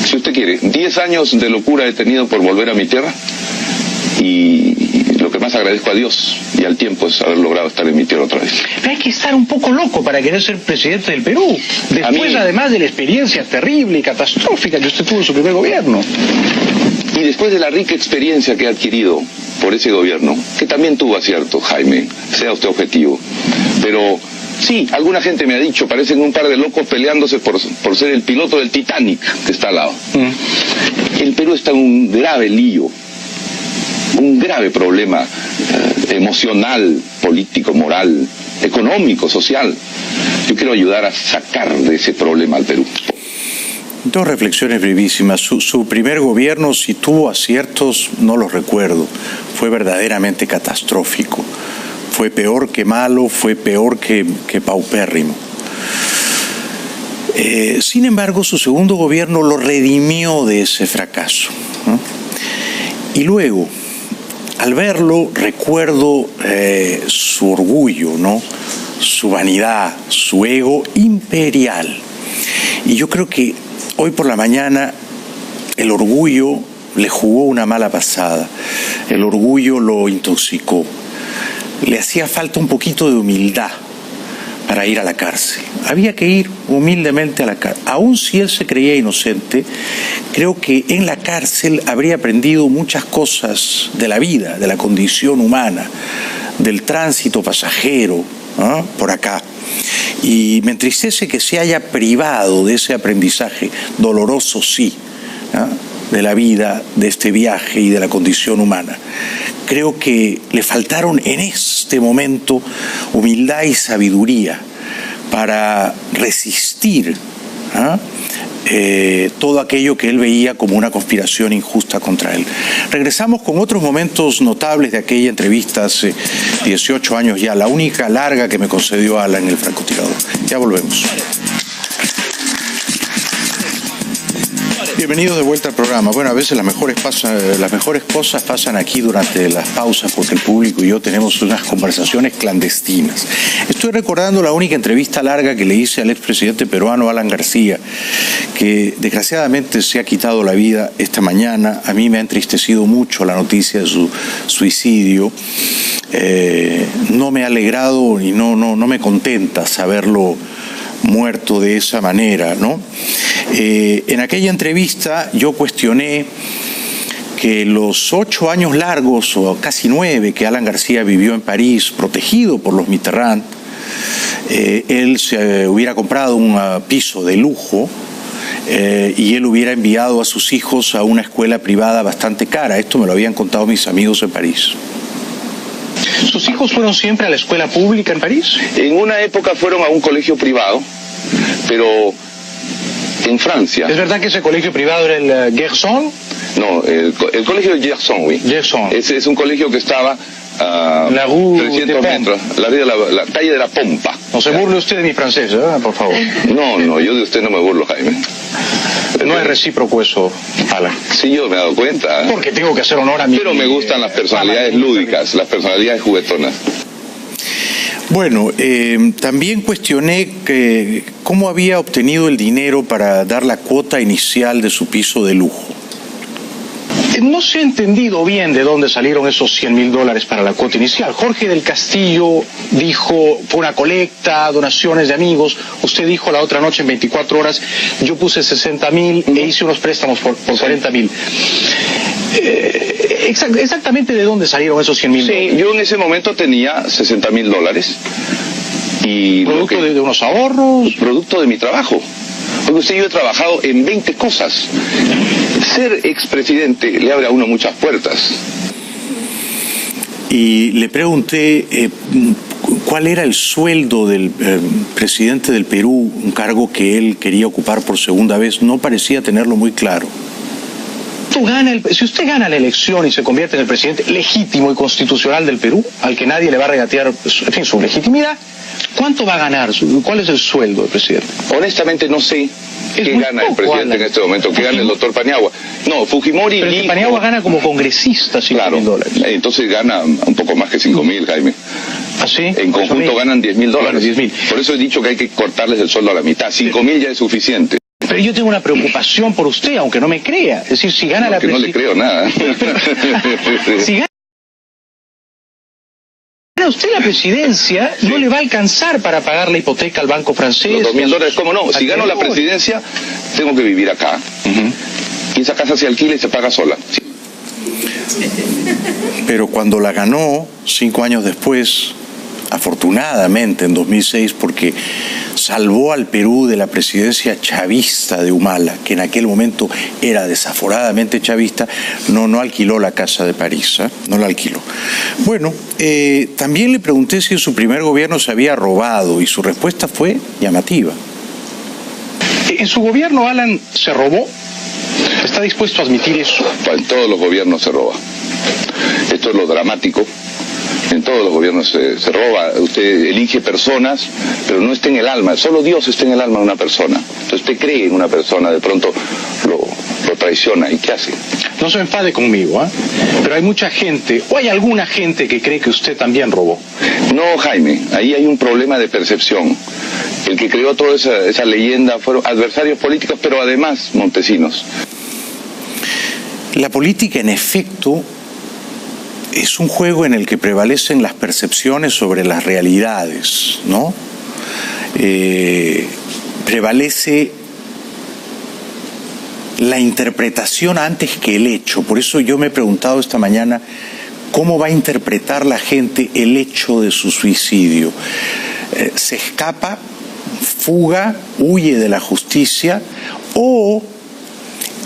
Si usted quiere, 10 años de locura he tenido por volver a mi tierra, y lo que más agradezco a Dios y al tiempo es haber logrado estar en mi tierra otra vez. Pero hay que estar un poco loco para querer ser presidente del Perú, después además de la experiencia terrible y catastrófica que usted tuvo en su primer gobierno. Y después de la rica experiencia que he adquirido por ese gobierno, que también tuvo acierto, Jaime, sea usted objetivo, pero sí, alguna gente me ha dicho, parecen un par de locos peleándose por ser el piloto del Titanic que está al lado. El Perú está en un grave lío, un grave problema emocional, político, moral, económico, social. Yo quiero ayudar a sacar de ese problema al Perú. Dos reflexiones brevísimas. Su primer gobierno, si tuvo aciertos, no los recuerdo. Fue verdaderamente catastrófico. Fue peor que malo, fue peor que paupérrimo. Sin embargo, su segundo gobierno lo redimió de ese fracaso, ¿no? Y luego, al verlo, recuerdo su orgullo, ¿no? Su vanidad, su ego imperial. Y yo creo que hoy por la mañana el orgullo le jugó una mala pasada. El orgullo lo intoxicó. Le hacía falta un poquito de humildad para ir a la cárcel. Había que ir humildemente a la cárcel. Aun si él se creía inocente, creo que en la cárcel habría aprendido muchas cosas de la vida, de la condición humana, del tránsito pasajero, ¿no? Por acá. Y me entristece que se haya privado de ese aprendizaje, doloroso sí, ¿no? De la vida, de este viaje y de la condición humana. Creo que le faltaron en este momento humildad y sabiduría para resistir todo aquello que él veía como una conspiración injusta contra él. Regresamos con otros momentos notables de aquella entrevista hace 18 años ya, la única larga que me concedió Alan, el francotirador. Ya volvemos. Bienvenidos de vuelta al programa. Bueno, a veces las mejores cosas pasan aquí durante las pausas, porque el público y yo tenemos unas conversaciones clandestinas. Estoy recordando la única entrevista larga que le hice al expresidente peruano Alan García, que desgraciadamente se ha quitado la vida esta mañana. A mí me ha entristecido mucho la noticia de su suicidio. No me ha alegrado y no me contenta saberlo muerto de esa manera, ¿no? En aquella entrevista yo cuestioné que los 8 años largos, o casi 9, que Alan García vivió en París, protegido por los Mitterrand, él se hubiera comprado un piso de lujo y él hubiera enviado a sus hijos a una escuela privada bastante cara. Esto me lo habían contado mis amigos en París. ¿Sus hijos fueron siempre a la escuela pública en París? En una época fueron a un colegio privado, pero en Francia... ¿Es verdad que ese colegio privado era el Gerson? No, el colegio de Gerson, oui. Gerson. Ese es un colegio que estaba a la rue 300 metros, la calle de la Pompa. No se burle usted de mi francés, ¿eh? Por favor. No, yo de usted no me burlo, Jaime. No es recíproco eso, Alan. Sí, yo me he dado cuenta. Porque tengo que hacer honor a mí. Pero me gustan las personalidades lúdicas, las personalidades juguetonas. Bueno, también cuestioné cómo había obtenido el dinero para dar la cuota inicial de su piso de lujo. No se ha entendido bien de dónde salieron esos $100.000 para la cuota inicial. Jorge del Castillo dijo, fue una colecta, donaciones de amigos. Usted dijo la otra noche en 24 horas, yo puse 60.000 e hice unos préstamos por 40.000. Exactamente de dónde salieron esos $100.000. Sí, yo en ese momento tenía $60.000. Y ¿Producto de unos ahorros? Producto de mi trabajo. Porque usted y yo he trabajado en 20 cosas. Ser expresidente le abre a uno muchas puertas. Y le pregunté cuál era el sueldo del presidente del Perú, un cargo que él quería ocupar por segunda vez. No parecía tenerlo muy claro. Si usted gana la elección y se convierte en el presidente legítimo y constitucional del Perú, al que nadie le va a regatear, en fin, su legitimidad, ¿cuánto va a ganar? ¿Cuál es el sueldo del presidente? Honestamente no sé qué gana el presidente en este momento, qué gana el doctor Paniagua. No, Fujimori... Pero dijo... Paniagua gana como congresista $5.000. Entonces gana un poco más que 5.000, Jaime. ¿Ah, sí? En conjunto ganan $10.000. Claro, 10.000. Por eso he dicho que hay que cortarles el sueldo a la mitad. 5.000 ya es suficiente. Pero yo tengo una preocupación por usted, aunque no me crea. Es decir, si gana la presidencia... no le creo nada. Si gana usted la presidencia, no le va a alcanzar para pagar la hipoteca al banco francés. Los $2.000, ¿cómo no? Si gano la presidencia, tengo que vivir acá. Y esa casa se alquila y se paga sola. Sí. Pero cuando la ganó, 5 años después, afortunadamente en 2006, porque salvó al Perú de la presidencia chavista de Humala, que en aquel momento era desaforadamente chavista, no alquiló la casa de París, no la alquiló. Bueno, también le pregunté si en su primer gobierno se había robado y su respuesta fue llamativa. ¿En su gobierno, Alan, se robó? ¿Está dispuesto a admitir eso? En todos los gobiernos se roba. Esto es lo dramático. En todos los gobiernos se roba. Usted elige personas, pero no está en el alma. Solo Dios está en el alma de una persona. Entonces usted cree en una persona, de pronto lo traiciona. ¿Y qué hace? No se enfade conmigo, pero hay mucha gente, o hay alguna gente que cree que usted también robó. No, Jaime, ahí hay un problema de percepción. El que creó toda esa leyenda fueron adversarios políticos, pero además montesinos. La política, en efecto, es un juego en el que prevalecen las percepciones sobre las realidades, ¿no? Prevalece la interpretación antes que el hecho. Por eso yo me he preguntado esta mañana cómo va a interpretar la gente el hecho de su suicidio. ¿Se escapa, fuga, huye de la justicia, o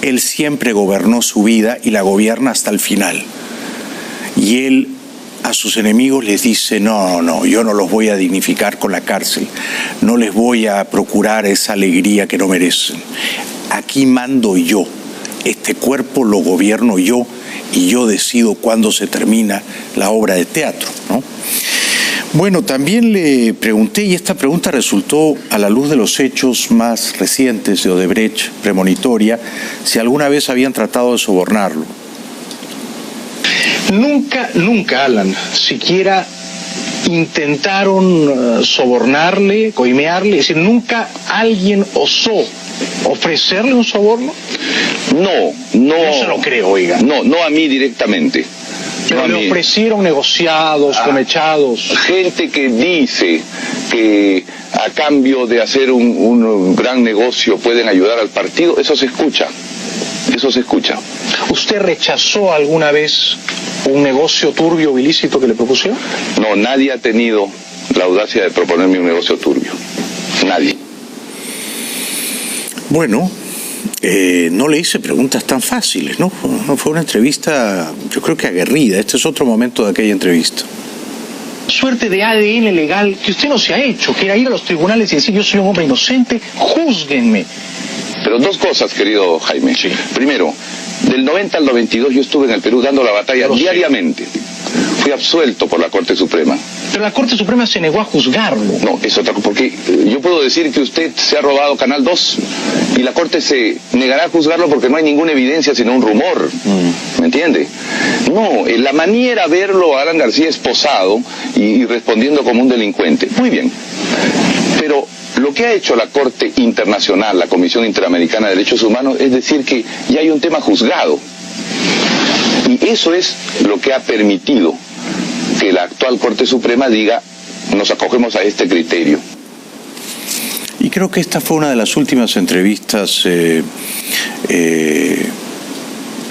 él siempre gobernó su vida y la gobierna hasta el final? Y él a sus enemigos les dice, no, yo no los voy a dignificar con la cárcel, no les voy a procurar esa alegría que no merecen. Aquí mando yo, este cuerpo lo gobierno yo y yo decido cuándo se termina la obra de teatro, ¿no? Bueno, también le pregunté, y esta pregunta resultó a la luz de los hechos más recientes de Odebrecht, premonitoria, si alguna vez habían tratado de sobornarlo. Nunca, Alan, siquiera intentaron sobornarle, coimearle, es decir, nunca alguien osó ofrecerle un soborno. No se lo creo, oiga. No a mí directamente. Pero le ofrecieron negociados, comechados. Gente que dice que a cambio de hacer un gran negocio pueden ayudar al partido, eso se escucha. ¿Usted rechazó alguna vez un negocio turbio o ilícito que le propusieron? No, nadie ha tenido la audacia de proponerme un negocio turbio. Nadie. Bueno, no le hice preguntas tan fáciles, ¿no? Fue una entrevista, yo creo que aguerrida. Este es otro momento de aquella entrevista. Suerte de ADN legal que usted no se ha hecho, que era ir a los tribunales y decir, yo soy un hombre inocente, júzguenme. Pero dos cosas, querido Jaime. Sí. Primero, del 90 al 92 yo estuve en el Perú dando la batalla diariamente. Fui absuelto por la Corte Suprema. Pero la Corte Suprema se negó a juzgarlo. No, es otra cosa, porque yo puedo decir que usted se ha robado Canal 2 y la Corte se negará a juzgarlo porque no hay ninguna evidencia sino un rumor. ¿Me entiende? No, la manera de verlo a Alan García esposado y respondiendo como un delincuente. Muy bien. Pero lo que ha hecho la Corte Internacional, la Comisión Interamericana de Derechos Humanos, es decir que ya hay un tema juzgado. Y eso es lo que ha permitido que la actual Corte Suprema diga, nos acogemos a este criterio. Y creo que esta fue una de las últimas entrevistas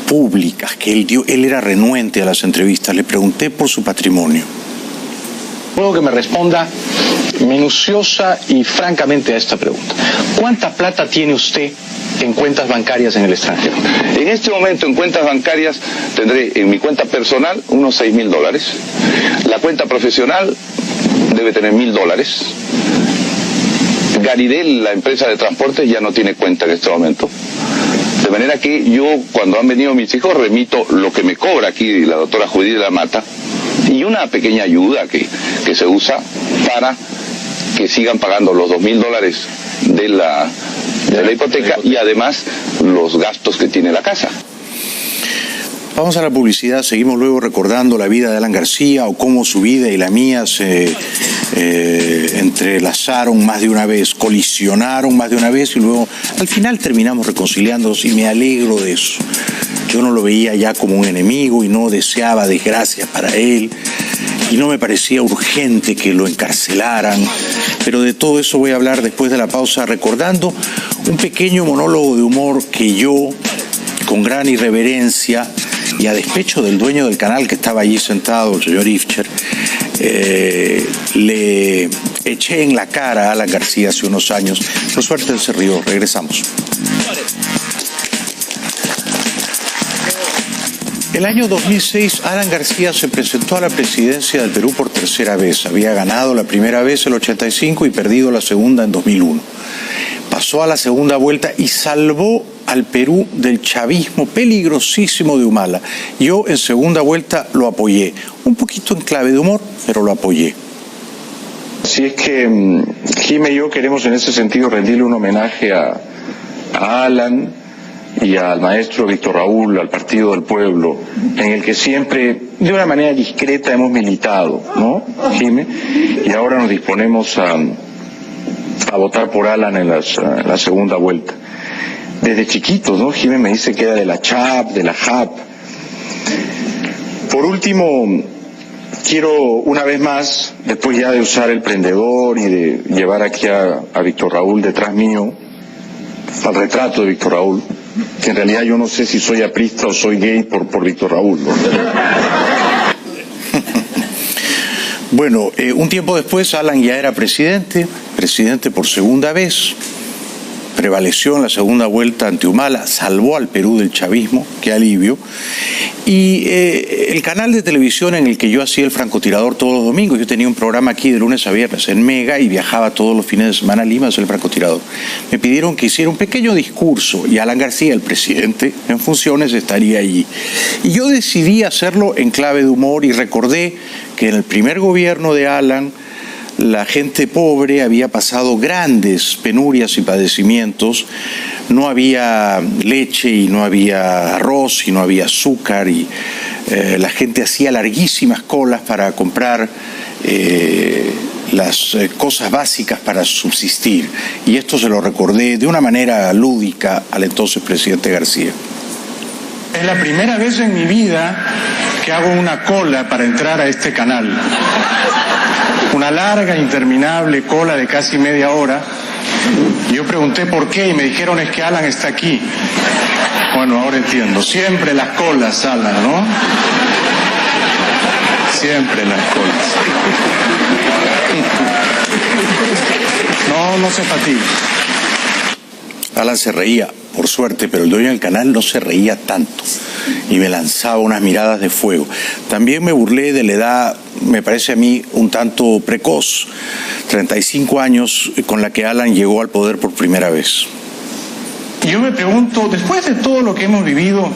públicas que él dio. Él era renuente a las entrevistas. Le pregunté por su patrimonio. Puedo que me responda minuciosa y francamente a esta pregunta. ¿Cuánta plata tiene usted en cuentas bancarias en el extranjero? En este momento en cuentas bancarias tendré en mi cuenta personal unos $6.000. La cuenta profesional debe tener $1.000. Garidel, la empresa de transporte, ya no tiene cuenta en este momento. De manera que yo, cuando han venido mis hijos, remito lo que me cobra aquí la doctora Judith de la Mata y una pequeña ayuda que se usa para que sigan pagando los $2.000 de la hipoteca y además los gastos que tiene la casa. Vamos a la publicidad, seguimos luego recordando la vida de Alan García o cómo su vida y la mía se entrelazaron más de una vez, colisionaron más de una vez y luego al final terminamos reconciliándonos y me alegro de eso. Yo no lo veía ya como un enemigo y no deseaba desgracias para él y no me parecía urgente que lo encarcelaran, pero de todo eso voy a hablar después de la pausa recordando un pequeño monólogo de humor que yo, con gran irreverencia y a despecho del dueño del canal que estaba allí sentado, el señor Ifcher, le eché en la cara a Alan García hace unos años. Por suerte él se rió. Regresamos. El año 2006, Alan García se presentó a la presidencia del Perú por tercera vez. Había ganado la primera vez el 85 y perdido la segunda en 2001. Pasó a la segunda vuelta y salvó al Perú del chavismo peligrosísimo de Humala. Yo en segunda vuelta lo apoyé, un poquito en clave de humor, pero lo apoyé. Así es que Jimé y yo queremos en ese sentido rendirle un homenaje a Alan y al maestro Víctor Raúl, al Partido del Pueblo, en el que siempre, de una manera discreta, hemos militado, ¿no, Jimé? Y ahora nos disponemos a votar por Alan en la segunda vuelta. Desde chiquitos, ¿no? Jimé me dice que era de la CHAP, de la JAP. Por último, quiero una vez más, después ya de usar el prendedor y de llevar aquí a Víctor Raúl detrás mío, al retrato de Víctor Raúl, que en realidad yo no sé si soy aprista o soy gay por Víctor Raúl, ¿no? Bueno, un tiempo después Alan ya era presidente por segunda vez, prevaleció en la segunda vuelta ante Humala, salvó al Perú del chavismo, qué alivio, y el canal de televisión en el que yo hacía el francotirador todos los domingos, yo tenía un programa aquí de lunes a viernes en Mega y viajaba todos los fines de semana a Lima a hacer el francotirador. Me pidieron que hiciera un pequeño discurso y Alan García, el presidente en funciones, estaría allí. Y yo decidí hacerlo en clave de humor y recordé que en el primer gobierno de Alan la gente pobre había pasado grandes penurias y padecimientos, no había leche y no había arroz y no había azúcar y la gente hacía larguísimas colas para comprar las cosas básicas para subsistir. Y esto se lo recordé de una manera lúdica al entonces presidente García. Es la primera vez en mi vida que hago una cola para entrar a este canal. Una larga, interminable cola de casi media hora. Yo pregunté por qué y me dijeron es que Alan está aquí. Bueno, ahora entiendo. Siempre las colas, Alan, ¿no? Siempre las colas. No se fatigue. Alan se reía, por suerte, pero el dueño del canal no se reía tanto y me lanzaba unas miradas de fuego. También me burlé de la edad, me parece a mí, un tanto precoz, 35 años, con la que Alan llegó al poder por primera vez. Yo me pregunto, después de todo lo que hemos vivido,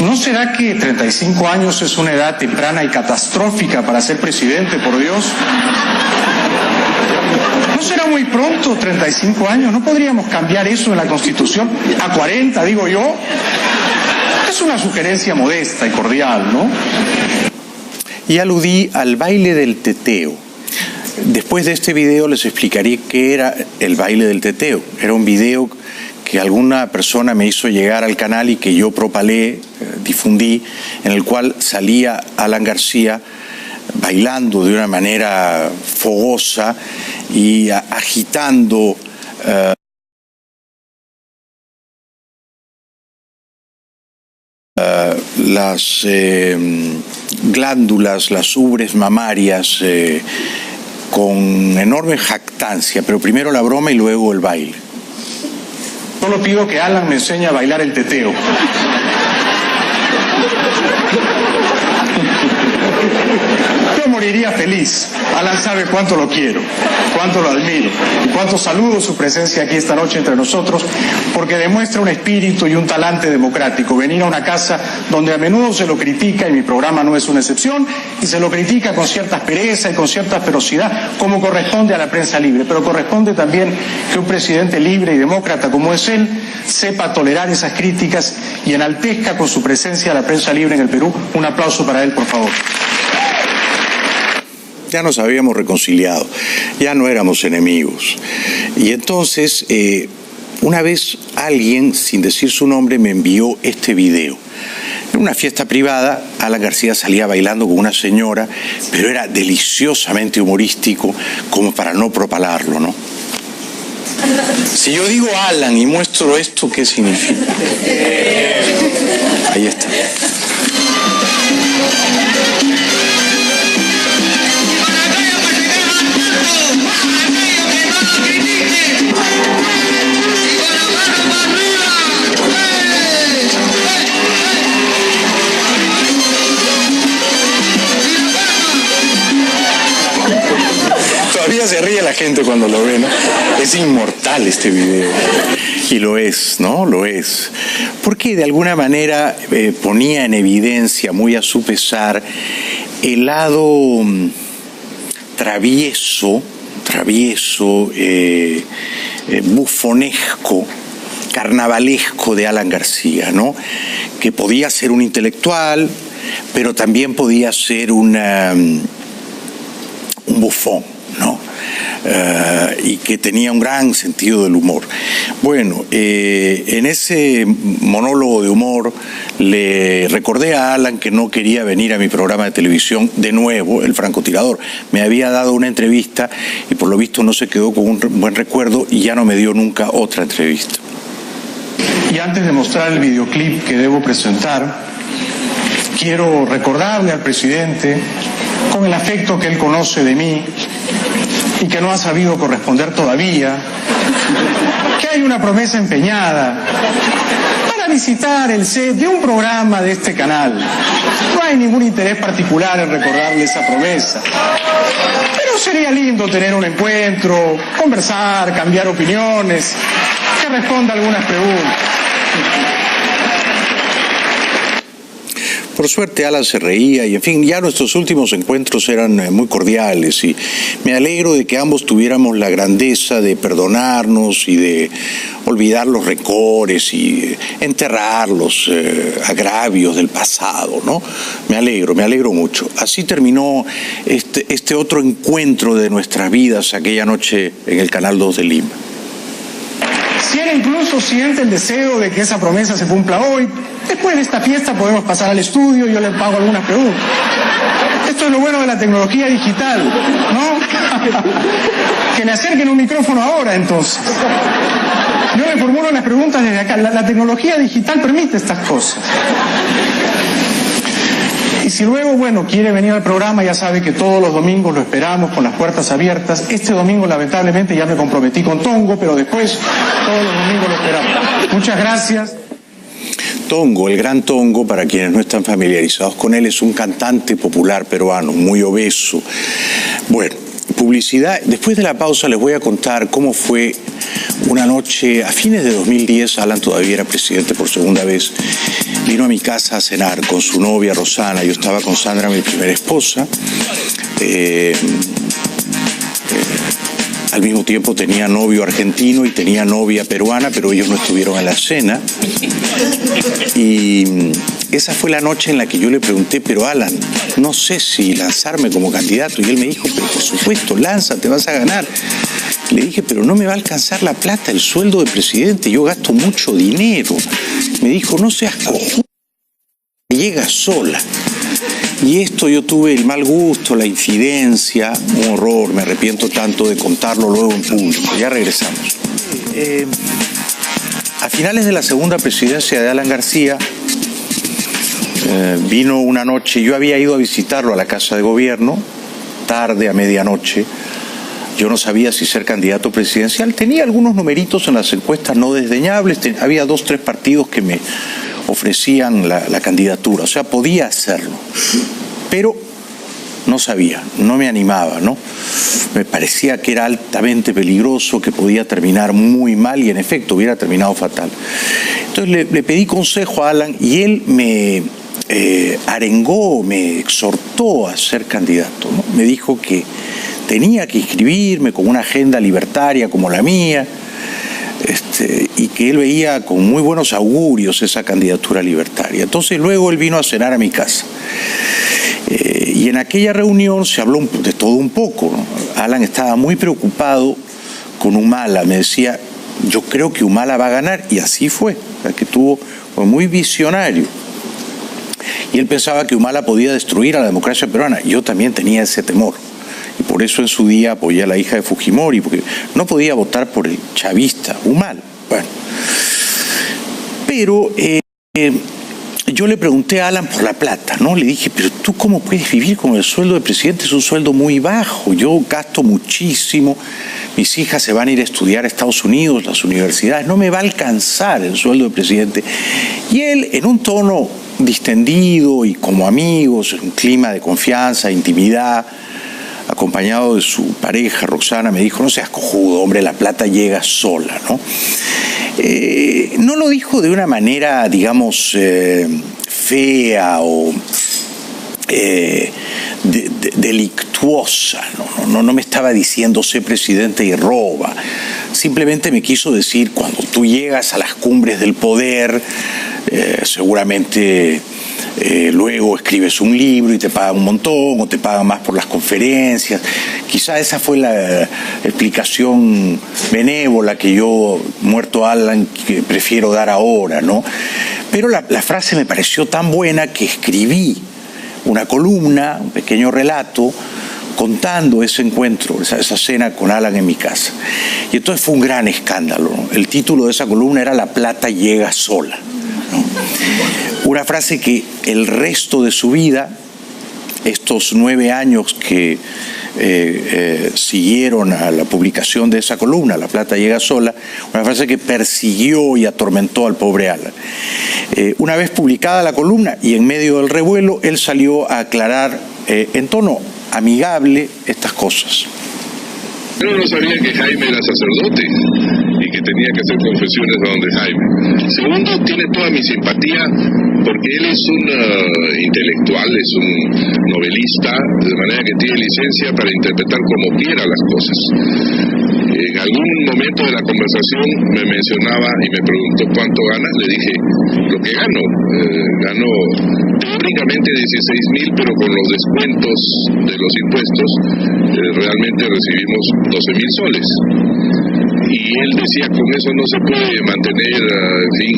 ¿no será que 35 años es una edad temprana y catastrófica para ser presidente, por Dios? ¿No será muy pronto 35 años? ¿No podríamos cambiar eso en la Constitución a 40, digo yo? Es una sugerencia modesta y cordial, ¿no? Y aludí al baile del teteo. Después de este video les explicaré qué era el baile del teteo. Era un video que alguna persona me hizo llegar al canal y que yo propalé, difundí, en el cual salía Alan García bailando de una manera fogosa y agitando las glándulas, las ubres mamarias con enorme jactancia, pero primero la broma y luego el baile. Solo pido que Alan me enseñe a bailar el teteo. Yo moriría feliz. Alan sabe cuánto lo quiero, cuánto lo admiro y cuánto saludo su presencia aquí esta noche entre nosotros, porque demuestra un espíritu y un talante democrático. Venir a una casa donde a menudo se lo critica, y mi programa no es una excepción, y se lo critica con cierta aspereza y con cierta ferocidad, como corresponde a la prensa libre, pero corresponde también que un presidente libre y demócrata como es él sepa tolerar esas críticas y enaltezca con su presencia a la prensa libre en el Perú. Un aplauso para él, por favor. Ya nos habíamos reconciliado, ya no éramos enemigos. Y entonces, una vez alguien, sin decir su nombre, me envió este video. En una fiesta privada, Alan García salía bailando con una señora, pero era deliciosamente humorístico, como para no propalarlo, ¿no? Si yo digo Alan y muestro esto, ¿qué significa? Ahí está. Todavía se ríe la gente cuando lo ve, ¿no? Es inmortal este video. Y lo es, ¿no? Lo es. Porque de alguna manera ponía en evidencia, muy a su pesar, el lado travieso, bufonesco, carnavalesco de Alan García, ¿no? Que podía ser un intelectual, pero también podía ser un bufón, ¿no? Y que tenía un gran sentido del humor. Bueno, en ese monólogo de humor le recordé a Alan que no quería venir a mi programa de televisión de nuevo, El Francotirador. Me había dado una entrevista y por lo visto no se quedó con un buen recuerdo y ya no me dio nunca otra entrevista. Y antes de mostrar el videoclip que debo presentar, quiero recordarle al presidente, con el afecto que él conoce de mí y que no ha sabido corresponder todavía, que hay una promesa empeñada para visitar el set de un programa de este canal. No hay ningún interés particular en recordarle esa promesa, pero sería lindo tener un encuentro, conversar, cambiar opiniones, que responda algunas preguntas. Por suerte Alan se reía y en fin, ya nuestros últimos encuentros eran muy cordiales y me alegro de que ambos tuviéramos la grandeza de perdonarnos y de olvidar los rencores y enterrar los agravios del pasado, ¿no? Me alegro mucho. Así terminó este otro encuentro de nuestras vidas aquella noche en el Canal 2 de Lima. Si él incluso siente el deseo de que esa promesa se cumpla hoy, después de esta fiesta podemos pasar al estudio y yo le pago algunas preguntas. Esto es lo bueno de la tecnología digital, ¿no? Que le acerquen un micrófono ahora, entonces. Yo le formulo las preguntas desde acá. La tecnología digital permite estas cosas. Y si luego, bueno, quiere venir al programa, ya sabe que todos los domingos lo esperamos con las puertas abiertas. Este domingo, lamentablemente, ya me comprometí con Tongo, pero después, todos los domingos lo esperamos. Muchas gracias. Tongo, el gran Tongo, para quienes no están familiarizados con él, es un cantante popular peruano, muy obeso. Bueno, publicidad. Después de la pausa les voy a contar cómo fue una noche, a fines de 2010, Alan todavía era presidente por segunda vez, vino a mi casa a cenar con su novia Rosana, yo estaba con Sandra, mi primera esposa, al mismo tiempo tenía novio argentino y tenía novia peruana, pero ellos no estuvieron en la cena. Y esa fue la noche en la que yo le pregunté, pero Alan, no sé si lanzarme como candidato. Y él me dijo, pero por supuesto, lánzate, vas a ganar. Le dije, pero no me va a alcanzar la plata, el sueldo de presidente, yo gasto mucho dinero. Me dijo, no seas cojudo, llega sola. Y esto yo tuve el mal gusto, la infidencia, un horror, me arrepiento tanto de contarlo luego en público. Ya regresamos. A finales de la segunda presidencia de Alan García, vino una noche, yo había ido a visitarlo a la Casa de Gobierno, tarde, a medianoche, Yo no sabía si ser candidato presidencial. Tenía algunos numeritos en las encuestas no desdeñables. Había 2 o 3 partidos que me ofrecían la candidatura. O sea, podía hacerlo. Pero no sabía, no me animaba, ¿no? Me parecía que era altamente peligroso, que podía terminar muy mal y en efecto hubiera terminado fatal. Entonces le pedí consejo a Alan y él me arengó, me exhortó a ser candidato, ¿no? Me dijo que tenía que inscribirme con una agenda libertaria como la mía, y que él veía con muy buenos augurios esa candidatura libertaria. Entonces luego él vino a cenar a mi casa. Y en aquella reunión se habló de todo un poco, ¿no? Alan estaba muy preocupado con Humala. Me decía, yo creo que Humala va a ganar, y así fue. O sea, que fue muy visionario. Y él pensaba que Humala podía destruir a la democracia peruana. Yo también tenía ese temor. Y por eso en su día apoyé a la hija de Fujimori, porque no podía votar por el chavista, Humala. Bueno. Pero yo le pregunté a Alan por la plata, ¿no? Le dije, pero ¿tú cómo puedes vivir con el sueldo de presidente? Es un sueldo muy bajo, yo gasto muchísimo, mis hijas se van a ir a estudiar a Estados Unidos, las universidades, no me va a alcanzar el sueldo de presidente. Y él, en un tono distendido y como amigos, en un clima de confianza, intimidad, acompañado de su pareja, Roxana, me dijo, no seas cojudo, hombre, la plata llega sola, ¿no? No lo dijo de una manera, digamos, fea o delictuosa, no me estaba diciendo sé presidente y roba. Simplemente me quiso decir, cuando tú llegas a las cumbres del poder, seguramente luego escribes un libro y te pagan un montón, o te pagan más por las conferencias. Quizá esa fue la explicación benévola que yo, muerto Alan, que prefiero dar ahora, ¿no? Pero la frase me pareció tan buena que escribí una columna, un pequeño relato, contando ese encuentro, esa cena con Alan en mi casa. Y entonces fue un gran escándalo, ¿no? El título de esa columna era La plata llega sola, ¿no? Una frase que el resto de su vida, estos 9 años que siguieron a la publicación de esa columna, La plata llega sola, una frase que persiguió y atormentó al pobre Alan. Una vez publicada la columna y en medio del revuelo, él salió a aclarar en tono amigable estas cosas. Yo no sabía que Jaime era sacerdote y que tenía que hacer confesiones a donde Jaime. Segundo, tiene toda mi simpatía porque él es un intelectual, es un novelista, de manera que tiene licencia para interpretar como quiera las cosas. En algún momento de la conversación me mencionaba y me preguntó cuánto gana. Le dije, lo que gano. Gano teóricamente 16.000, pero con los descuentos de los impuestos realmente recibimos 12.000 soles. Y él decía, con eso no se puede mantener, en fin,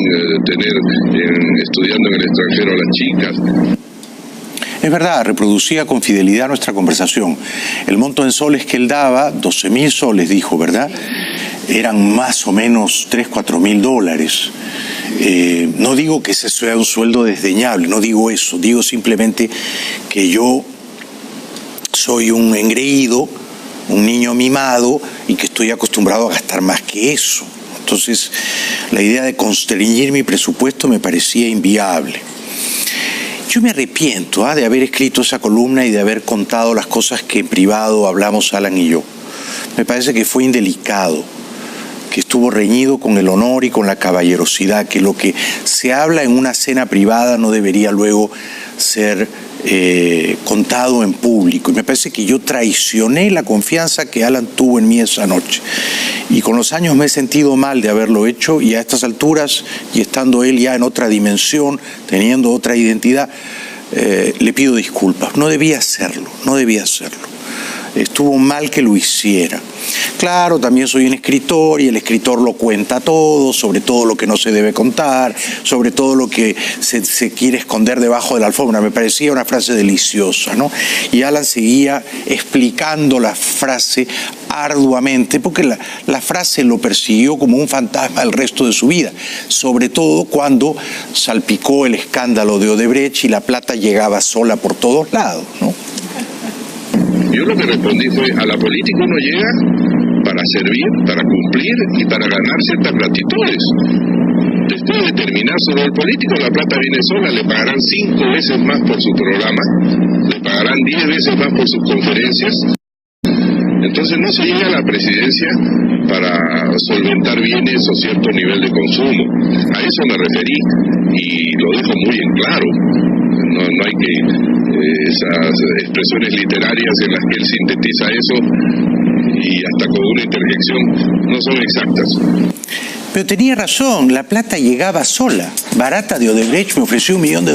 estudiando en el extranjero a las chicas. Es verdad, reproducía con fidelidad nuestra conversación. El monto en soles que él daba, 12.000 soles, dijo, ¿verdad? Eran más o menos 3.000 a 4.000 dólares. No digo que ese sea un sueldo desdeñable, no digo eso. Digo simplemente que yo soy un engreído, un niño mimado, y que estoy acostumbrado a gastar más que eso. Entonces, la idea de constreñir mi presupuesto me parecía inviable. Yo me arrepiento de haber escrito esa columna y de haber contado las cosas que en privado hablamos Alan y yo. Me parece que fue indelicado, que estuvo reñido con el honor y con la caballerosidad, que lo que se habla en una cena privada no debería luego ser contado en público. Y me parece que yo traicioné la confianza que Alan tuvo en mí esa noche. Y con los años me he sentido mal de haberlo hecho, y a estas alturas, y estando él ya en otra dimensión, teniendo otra identidad, le pido disculpas. No debía hacerlo, no debía hacerlo. Estuvo mal que lo hiciera. Claro, también soy un escritor y el escritor lo cuenta todo, sobre todo lo que no se debe contar, sobre todo lo que se quiere esconder debajo de la alfombra. Me parecía una frase deliciosa, ¿no? Y Alan seguía explicando la frase arduamente, porque la frase lo persiguió como un fantasma el resto de su vida, sobre todo cuando salpicó el escándalo de Odebrecht y la plata llegaba sola por todos lados, ¿no? Yo lo que respondí fue, a la política uno llega para servir, para cumplir y para ganar ciertas gratitudes. Después de terminar su rol político, la plata viene sola, le pagarán 5 veces más por su programa, le pagarán 10 veces más por sus conferencias. Entonces no se llega a la presidencia para solventar bienes o cierto nivel de consumo. A eso me referí y lo dejo muy en claro. No hay que esas expresiones literarias en las que él sintetiza eso y hasta con una interjección no son exactas. Pero tenía razón, la plata llegaba sola. Barata de Odebrecht me ofreció $1 millón.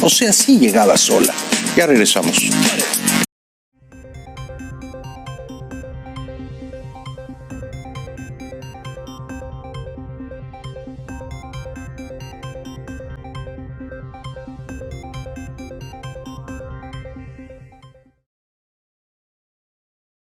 O sea, sí llegaba sola. Ya regresamos.